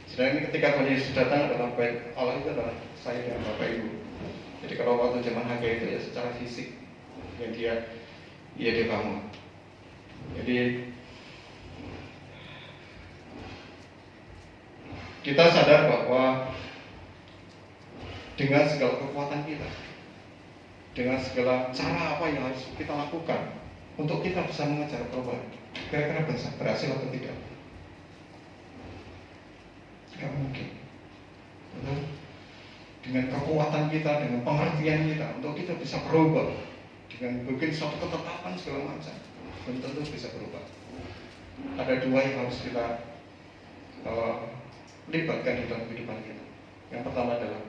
Sedangkan ketika Tuhan Yesus datang adalah bait Allah itu adalah saya dan Bapak Ibu. Jadi kalau waktu zaman Hagai itu ya secara fisik yang dia bangun. Jadi kita sadar bahwa dengan segala kekuatan kita, dengan segala cara apa yang harus kita lakukan untuk kita bisa mengejar perubahan, kira-kira berhasil atau tidak? Tidak mungkin. Betul? Dengan kekuatan kita, dengan pengertian kita, untuk kita bisa berubah, dengan bikin suatu ketetapan segala macam, belum tentu bisa berubah. Ada 2 yang harus kita libatkan di dalam kehidupan kita. Yang pertama adalah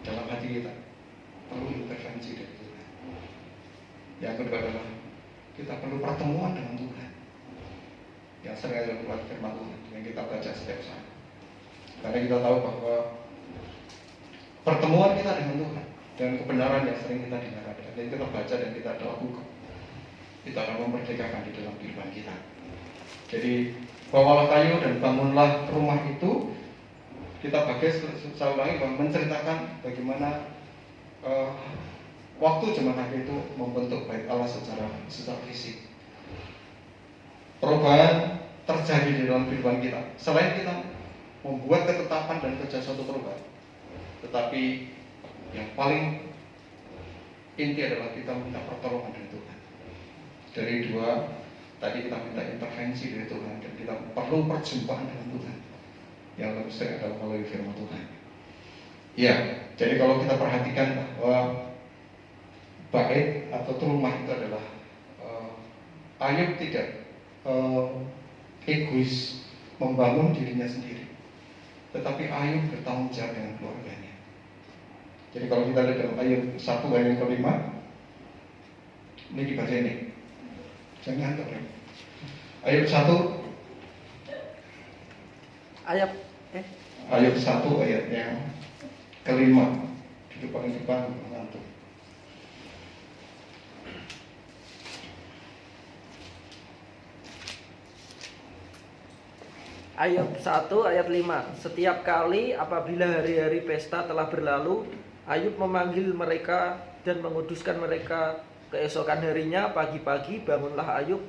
dalam hati kita perlu intervensi dari Tuhan. Yang kedua adalah kita perlu pertemuan dengan Tuhan. Yang sering ada buat firman Tuhan yang kita baca setiap saat. Karena kita tahu bahwa pertemuan kita dengan Tuhan dan kebenaran yang sering kita dengar dan kita baca dan kita lakukan, itu akan memerdekakan di dalam kehidupan kita. Jadi bawalah kayu dan bangunlah rumah itu. Kita saya ulangi bahwa menceritakan bagaimana waktu zaman akhir itu membentuk bait Allah secara fisik. Perubahan terjadi di dalam kehidupan kita. Selain kita membuat ketetapan dan kerja suatu perubahan, tetapi yang paling inti adalah kita minta pertolongan dari Tuhan. Dari dua, tadi kita minta intervensi dari Tuhan dan kita perlu perjumpaan dengan Tuhan. Yang lebih sering adalah melalui firman Tuhan. Ya, jadi kalau kita perhatikan bahwa bait atau rumah itu adalah Ayub tidak egois membangun dirinya sendiri, tetapi Ayub bertanggung jawab dengan keluarganya. Jadi kalau kita lihat dalam Ayub 1 ayat yang kelima, ini dibaca ini, jangan ngantuk ya. Ayub 1 Ayub 1 ayat yang kelima, di paling depan ngantuk. Ayub 1 ayat 5. Setiap kali apabila hari-hari pesta telah berlalu, Ayub memanggil mereka dan menguduskan mereka. Keesokan harinya pagi-pagi bangunlah Ayub,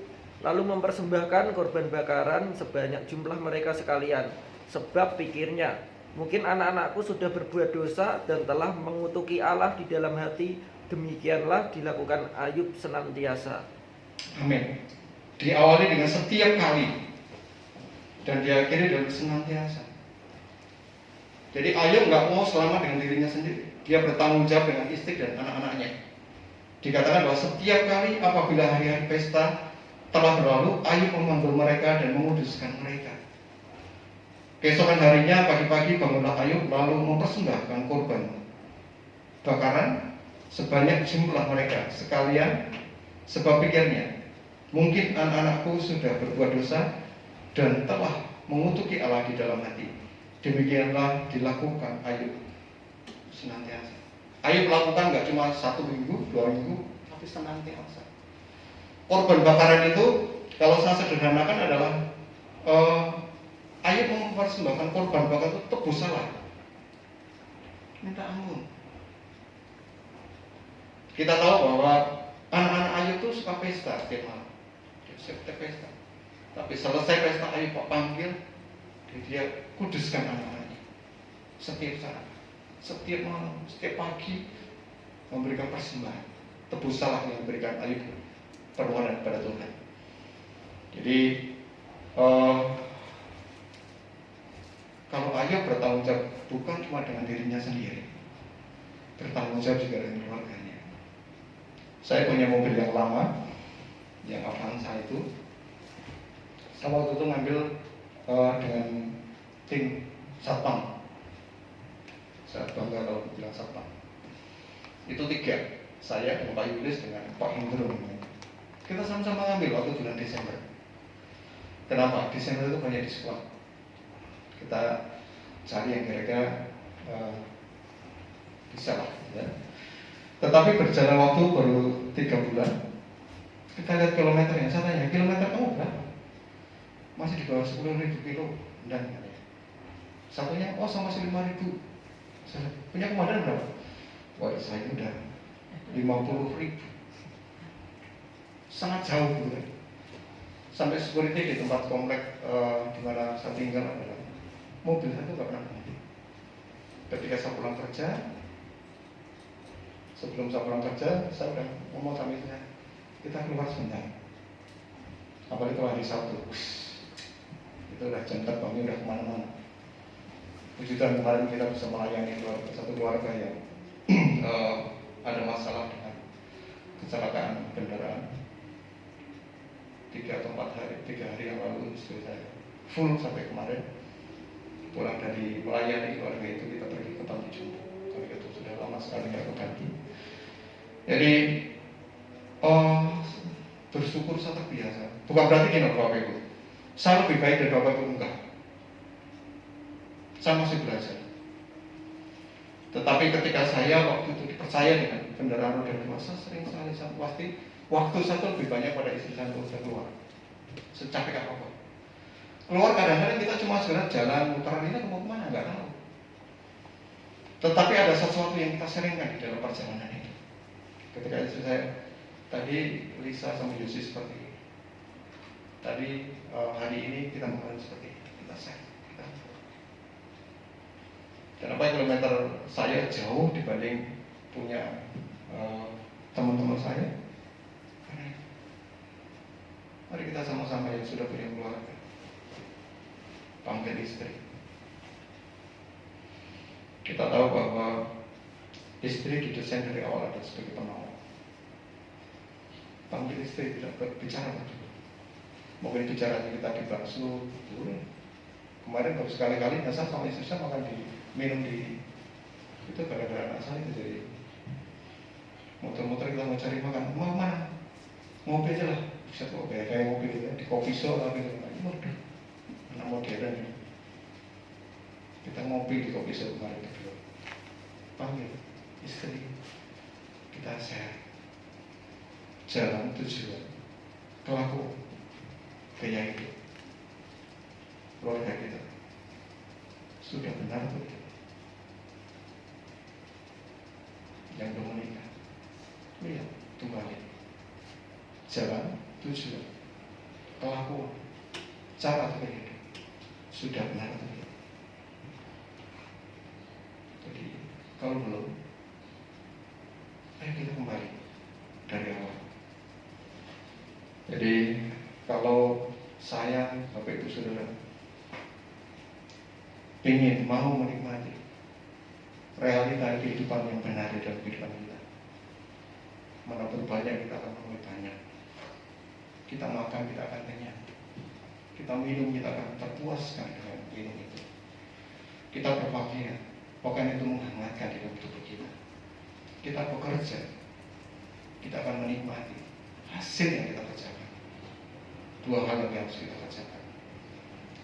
lalu mempersembahkan korban bakaran sebanyak jumlah mereka sekalian. Sebab pikirnya, mungkin anak-anakku sudah berbuat dosa dan telah mengutuki Allah di dalam hati. Demikianlah dilakukan Ayub senantiasa. Amin. Diawali dengan setiap kali dan diakhiri dengan senantiasa. Jadi Ayub nggak mau selamat dengan dirinya sendiri. Dia bertanggung jawab dengan istri dan anak-anaknya. Dikatakan bahwa setiap kali apabila hari-hari pesta telah berlalu, Ayub memanggil mereka dan menguduskan mereka. Keesokan harinya pagi-pagi bangunlah Ayub lalu mempersembahkan korban bakaran sebanyak jumlah mereka sekalian, sebab pikirnya, mungkin anak-anakku sudah berbuat dosa dan telah mengutuki Allah di dalam hati. Demikianlah dilakukan Ayub senantiasa. Ayub lakukan nggak cuma 1 minggu, 2 minggu, tapi senantiasa. Korban bakaran itu, kalau saya sederhanakan adalah Ayub mempersembahkan korban bakaran itu tebus salah, minta ampun. Kita tahu bahwa anak-anak Ayub itu suka pesta setiap malam, setiap pesta. Tapi selesai pesta Ayub panggil, dia kuduskan anak-anaknya. Setiap saat, setiap malam, setiap pagi memberikan persembahan, tebus salah yang diberikan Ayub, permohonan kepada Tuhan. Jadi kalau Ayub bertanggung jawab bukan cuma dengan dirinya sendiri, bertanggung jawab juga dengan keluarganya. Saya punya mobil yang lama, yang Avanza itu. Saya waktu itu ngambil dengan tim satpam. Saya bangga kalau bilang satpam. Itu 3, saya dengan Pak Yulis dengan Pak Hendro. Kita sama-sama ngambil waktu bulan Desember. Kenapa? Desember itu banyak diskon. Kita cari yang kira-kira bisa lah ya. Tetapi berjalan waktu baru 3 bulan, kita lihat kilometernya. Saya tanya, kilometer kamu berapa? Masih di bawah 10.000 kilo. Dan satunya, oh sama masih 5.000. Saya punya komandan berapa? Wah, saya udah 50.000. Sangat jauh gitu. Sampai security di tempat komplek di mana saya tinggal adalah mobil saya itu nggak pernah berhenti. Ketika saya pulang kerja, sebelum saya pulang kerja, saya udah ngomong sama istri saya, kita keluar sebentar. Apalagi kalau hari Sabtu, itu udah jam terbangnya udah kemana-mana. Puji Tuhan kemarin kita bisa melayani satu keluarga yang ada masalah dengan kecelakaan kendaraan. 3 atau 4 hari, 3 hari yang lalu istri saya full sampai kemarin. Pulang dari melayani keluarga itu kita pergi ke Panti Jumbo. Karena itu sudah lama sekali nggak ke Panti. Jadi bersyukur saya terbiasa. Bukan berarti gini Bapak Ibu, saya lebih baik dari Bapak Ibu, enggak. Saya masih belajar. Tetapi ketika saya waktu itu dipercaya dengan kendaraan roda dua, saya sering sekali saya pasti waktu saya lebih banyak pada istri saya untuk keluar. Secapek apapun. Keluar kadang-kadang kita cuma sekedar jalan putaran ini mau kemana nggak tahu. Tetapi ada sesuatu yang kita seringkan di dalam perjalanan ini. Ketika istri saya tadi Lisa sama Yosi seperti ini. Tadi hari ini kita mengalami seperti ini. Kita share. Kenapa kilometer saya jauh dibanding punya teman-teman saya? Mari kita sama-sama yang sudah punya keluarga, panggil istri. Kita tahu bahwa istri didesain dari awal ada sebagai penolong. Panggil istri, tidak berbicara lagi. Mungkin bicaranya kita dibasuh, boleh. Kemarin baru sekali-kali Nasa sama istri saya makan minum di itu gara-gara anak saya itu. Jadi muter-muter kita mau cari makan, mau mana? Ngopi aja lah, bisa kopi kayak ngopi ya, di coffee shop lah gitu. Waduh, anak modern ya. Kita ngopi di coffee shop kemarin berdua. Panggil istri, kita share jalan tujuan, kelaku, gaya hidup keluarga kita sudah benar atau tidak? Yang belum menikah, lihat kembali jalan tujuan, kelakuan, cara berhidup sudah benar atau tidak? Jadi kalau belum, ayo kita kembali dari awal. Jadi kalau saya, Bapak Ibu Saudara, ingin mau menikmati realita kehidupan yang benar di dalam kehidupan kita, manapun banyak kita akan mulai banyak. Kita makan kita akan kenyang, kita minum kita akan terpuaskan dengan minum itu. Kita berpakaian, pakaian itu menghangatkan di dalam tubuh kita. Kita bekerja, kita akan menikmati hasil yang kita kerjakan. Dua hal yang harus kita kerjakan.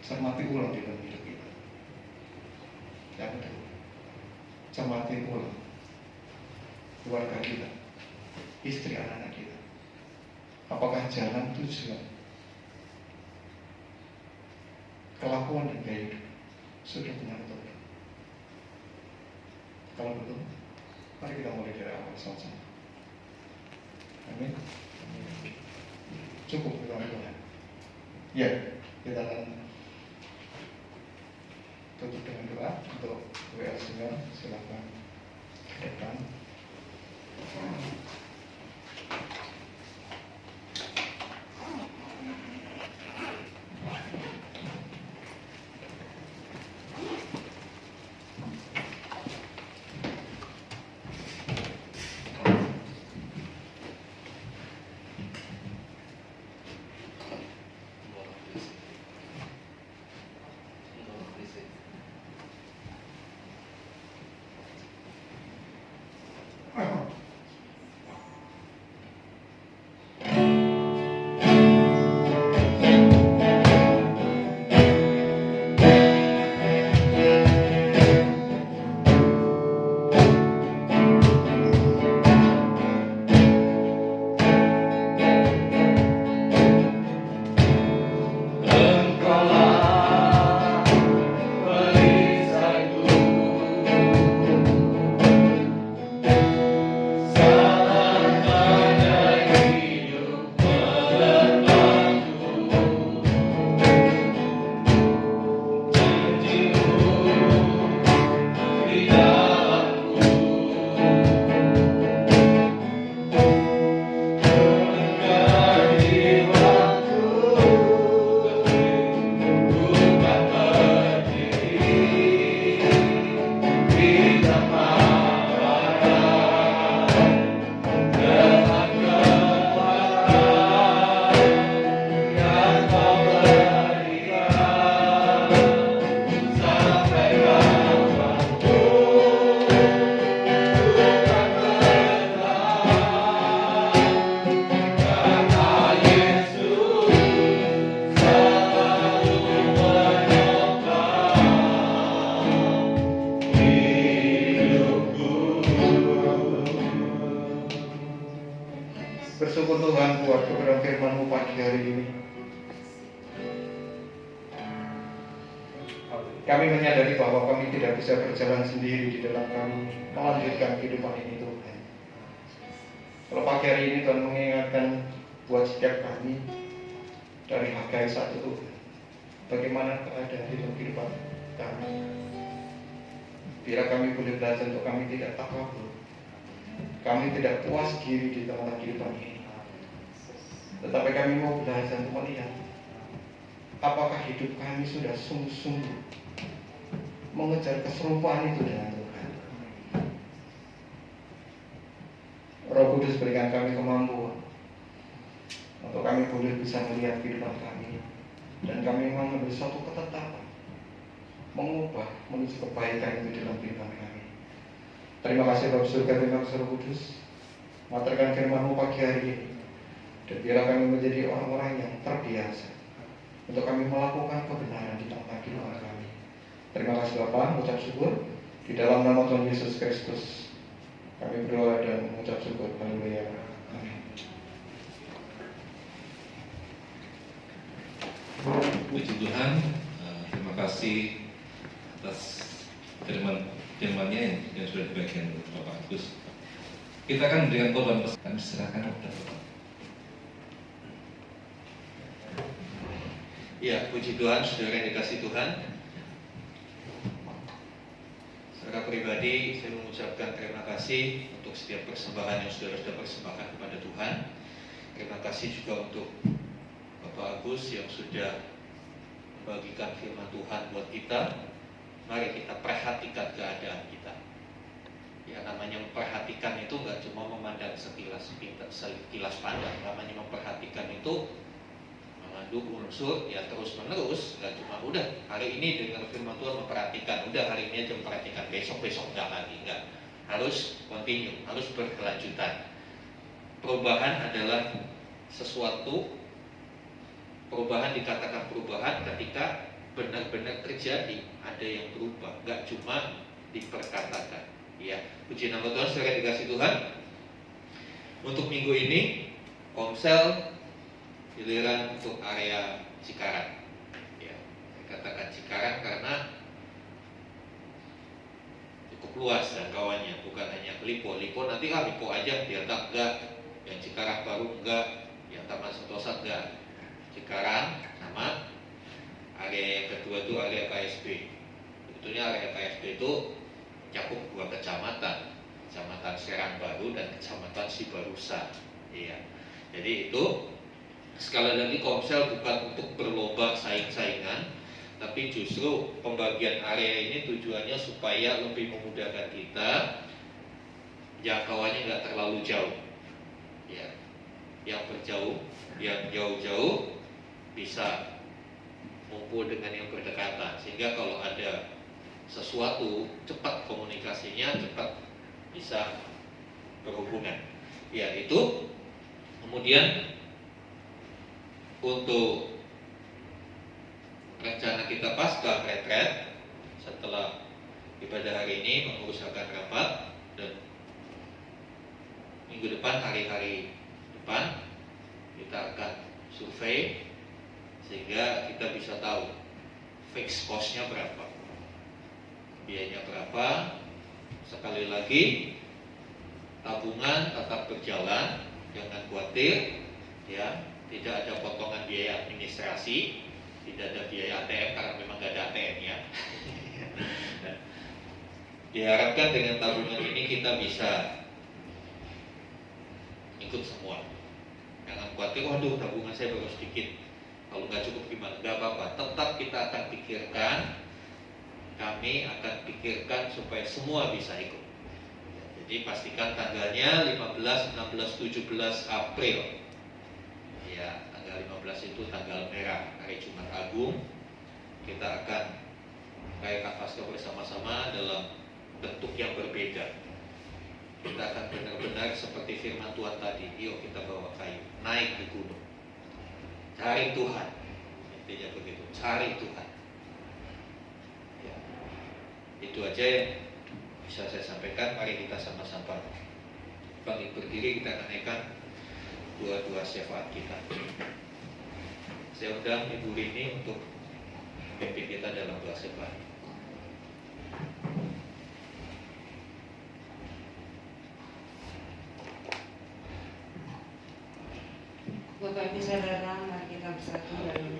Cermati ulang di dalam hidup kita. Yang kedua, cermati ulang keluarga kita, istri anak-anak kita. Apakah jalan tujuan, kelakuan dan gaya hidup sudah benar atau tidak? Kalau belum, mari kita mulai dari awal sama-sama. Amin. Cukup kita doa. Ya, kita akan tutup dengan doa untuk WL Senior. Silakan ke depan. bersyukur Tuhan buat kebenaran firman-Mu pagi hari ini. Kami menyadari bahwa kami tidak bisa berjalan sendiri di dalam kami melanjutkan kehidupan ini Tuhan. Kalau pagi hari ini Tuhan mengingatkan buat setiap kami dari Hagai 1 Tuhan, bagaimana keadaan dalam kehidupan kami. Biar kami boleh belajar untuk kami tidak takabur, kami tidak puas diri di tengah kehidupan ini. Tetapi kami mau belajar untuk melihat apakah hidup kami sudah sungguh-sungguh mengejar keserupaan itu dengan Tuhan. Roh Kudus berikan kami kemampuan untuk kami boleh bisa melihat kehidupan kami, dan kami mengambil suatu ketetapan mengubah menuju kebaikan itu dalam kehidupan kami. Terima kasih Bapak Surga, terima kasih Roh Kudus. Materkan firman-Mu pagi hari ini, dan biarlah kami menjadi orang-orang yang terbiasa untuk kami melakukan kebenaran di tengah kehidupan kami. Terima kasih Bapa, mengucap syukur di dalam nama Tuhan Yesus Kristus. Kami berdoa dan mengucap syukur. Haleluya. Amin. Puji Tuhan, terima kasih atas firman-Nya yang sudah dibagikan Bapak Agus. Kita akan memberikan korban pesan, kami serahkan kepada Bapak. Ya, puji Tuhan, saudara yang dikasih Tuhan. Secara pribadi, saya mengucapkan terima kasih untuk setiap persembahan yang saudara sudah persembahkan kepada Tuhan. Terima kasih juga untuk Bapak Agus yang sudah membagikan firman Tuhan buat kita. Mari kita perhatikan keadaan kita. Ya, namanya memperhatikan itu nggak cuma memandang sekilas pandang. Namanya memperhatikan itu mengandung unsur ya terus menerus, nggak cuma udah hari ini dengar firman Tuhan memperhatikan, udah hari ini aja memperhatikan, besok nggak lagi, nggak, harus continue, harus berkelanjutan. Perubahan adalah sesuatu, perubahan dikatakan perubahan ketika benar-benar terjadi, ada yang berubah, nggak cuma diperkatakan. Ya, puji nama Tuhan, saudara dikasih Tuhan. Untuk minggu ini Komsel giliran untuk area Cikarang. Ya, saya katakan Cikarang karena cukup luas jangkauannya, bukan hanya Lipo. Lipo nanti Lipo aja, Delta enggak, yang Cikarang baru enggak, yang Taman Sentosa enggak. Cikarang sama area yang kedua itu area KSB. Sebetulnya area KSB itu cakup 2 kecamatan, Kecamatan Serang Baru dan Kecamatan Sibarusa. Iya. Jadi itu sekali lagi Komsel bukan untuk berlomba saing-saingan, tapi justru pembagian area ini tujuannya supaya lebih memudahkan kita, jangkauannya nggak terlalu jauh. Ya, yang jauh-jauh bisa ngumpul dengan yang berdekatan, sehingga kalau ada sesuatu cepat komunikasinya, cepat bisa berhubungan. Ya, itu kemudian untuk rencana kita pasca retret setelah ibadah hari ini mengusahakan rapat, dan minggu depan, hari-hari depan kita akan survei sehingga kita bisa tahu fixed cost-nya berapa, biayanya berapa. Sekali lagi, tabungan tetap berjalan, jangan khawatir ya. Tidak ada potongan biaya administrasi, tidak ada biaya ATM karena memang nggak ada ATM ya. Diharapkan dengan tabungan ini kita bisa ikut semua. Jangan khawatir, waduh tabungan saya baru sedikit, kalau nggak cukup gimana? Nggak apa-apa, tetap kita akan pikirkan, kami akan pikirkan supaya semua bisa ikut. Jadi pastikan tanggalnya 15, 16, 17 April. Ya, tanggal 15 itu tanggal merah, hari Jumat Agung. Kita akan merayakan Paskah bersama-sama dalam bentuk yang berbeda. Kita akan benar-benar seperti firman Tuhan tadi, yuk kita bawa kayu, naik di gunung, cari Tuhan. Intinya begitu, cari Tuhan. Ya, itu aja yang bisa saya sampaikan. Mari kita sama-sama bangkit berdiri, kita naikkan dua syafaat kita. Saya undang Ibu Rini untuk memimpin kita dalam doa syafaat. Bapak Ibu Saudara, mari kita bersatu dalam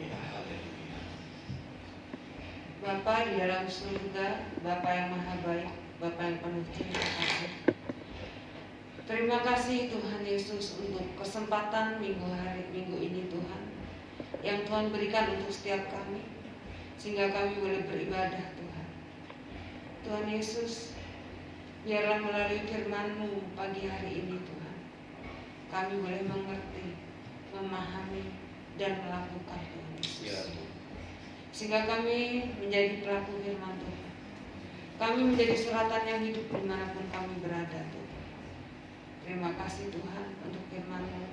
Bapa di dalam surga, Bapa yang maha baik, Bapa yang penuh cinta kasih. Terima kasih Tuhan Yesus untuk kesempatan minggu ini Tuhan, yang Tuhan berikan untuk setiap kami, sehingga kami boleh beribadah Tuhan. Tuhan Yesus, biarlah melalui firman-Mu pagi hari ini Tuhan, kami boleh mengerti, memahami, dan melakukan Tuhan Yesus. Sehingga kami menjadi pelaku firman Tuhan. Kami menjadi suratan yang hidup dimanapun kami berada Tuhan. Terima kasih Tuhan untuk firman-Mu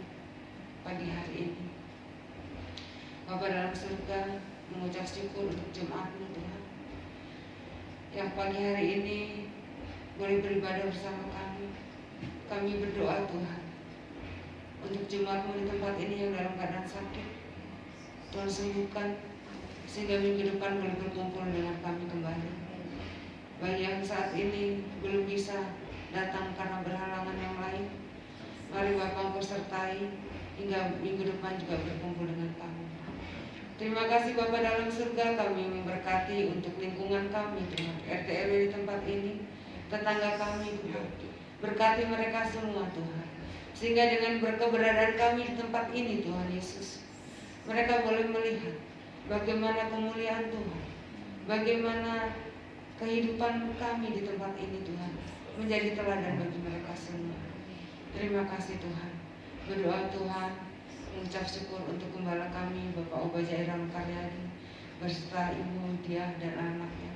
pagi hari ini. Bapa dalam surga, mengucap syukur untuk jemaat-Mu Tuhan, yang pagi hari ini boleh beribadah bersama kami. Kami berdoa Tuhan untuk jemaat-Mu di tempat ini yang dalam keadaan sakit. Tuhan sembuhkan, sehingga minggu depan boleh berkumpul dengan kami kembali. Bagi yang saat ini belum bisa datang karena berhalangan yang lain, mari Bapa Engkau sertai hingga minggu depan juga berkumpul dengan kami. Terima kasih Bapa dalam surga, kami memberkati untuk lingkungan kami Tuhan, RT RW di tempat ini, tetangga kami Tuhan. Berkati mereka semua Tuhan, sehingga dengan berkeberadaan kami di tempat ini Tuhan Yesus, mereka boleh melihat bagaimana kemuliaan Tuhan, bagaimana kehidupan kami di tempat ini Tuhan, menjadi teladan bagi mereka semua. Terima kasih Tuhan. Berdoa Tuhan, mengucap syukur untuk gembala kami Bapak Obaja Iram Karyadi beserta Ibu Diah dan anaknya.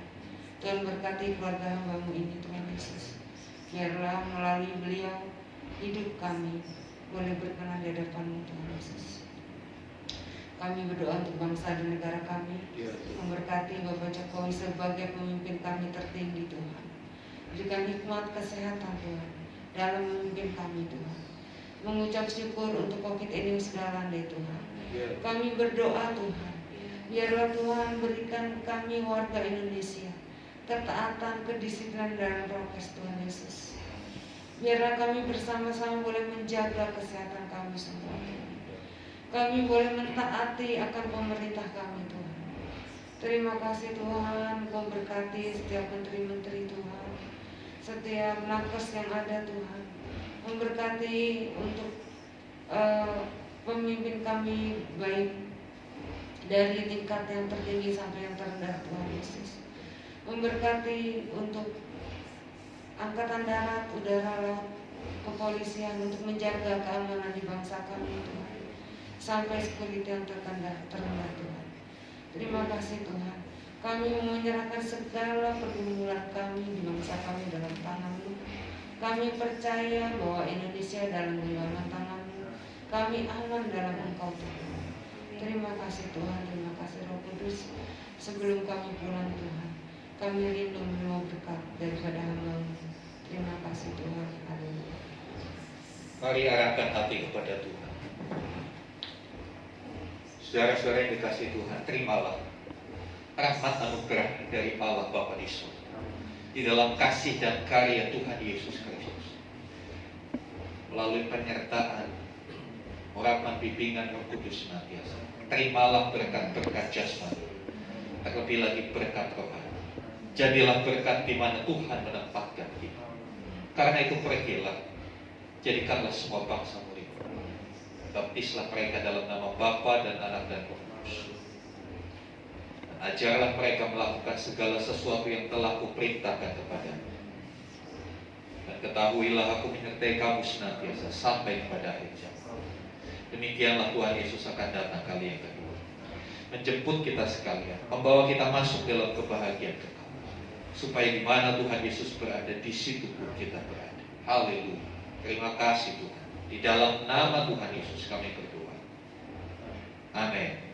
Tuhan berkati keluarga hamba-Mu ini Tuhan Yesus. Biarlah melalui beliau hidup kami boleh berkenan di hadapan-Mu Tuhan Yesus. Kami berdoa untuk bangsa dan negara kami, memberkati Bapak Jokowi sebagai pemimpin kami tertinggi Tuhan. Berikan hikmat kesehatan Tuhan dalam memimpin kami Tuhan. Mengucap syukur untuk COVID ini sudah landai Tuhan. Kami berdoa Tuhan, biarlah Tuhan berikan kami warga Indonesia ketaatan, kedisiplinan dalam prokes Tuhan Yesus. Biarlah kami bersama-sama boleh menjaga kesehatan kami semua. Kami boleh mentaati akan pemerintah kami Tuhan. Terima kasih Tuhan, Kau berkati setiap menteri-menteri Tuhan, setiap nakes yang ada Tuhan. Memberkati untuk pemimpin kami, baik dari tingkat yang tertinggi sampai yang terendah Tuhan Yesus. Memberkati untuk angkatan darat, udara, laut, kepolisian untuk menjaga keamanan di bangsa kami Tuhan, sampai security yang terendah Tuhan. Terima kasih Tuhan. Kami menyerahkan segala pergumulan kami di bangsa kami dalam tangan-Mu. Kami percaya bahwa Indonesia dalam genggaman tangan-Mu. Kami aman dalam Engkau Tuhan. Terima kasih Tuhan, terima kasih Roh Kudus. Sebelum kami pulang Tuhan, kami rindu menerima berkat daripada hamba-Mu. Terima kasih Tuhan. Haleluya. Mari arahkan hati kepada Tuhan. Saudara-saudara yang dikasihi Tuhan, terimalah rahmat anugerah dari Allah Bapa di surga di dalam kasih dan karya Tuhan Yesus Kristus, melalui penyertaan urapan bimbingan Roh Kudus senantiasa. Terimalah berkat-berkat jasmani, terlebih lagi berkat rohani. Jadilah berkat di mana Tuhan menempatkan kita. Karena itu pergilah, jadikanlah semua bangsa murid. Baptislah mereka dalam nama Bapa dan Anak dan Roh Kudus. Ajarlah mereka melakukan segala sesuatu yang telah Kuperintahkan kepadamu. Dan ketahuilah Aku menyertai kamu senantiasa sampai kepada akhir zaman. Demikianlah Tuhan Yesus akan datang kali yang kedua, menjemput kita sekalian, membawa kita masuk dalam kebahagiaan kekal, supaya di mana Tuhan Yesus berada, di situ pun kita berada. Haleluya. Terima kasih Tuhan. Di dalam nama Tuhan Yesus kami berdoa. Amin.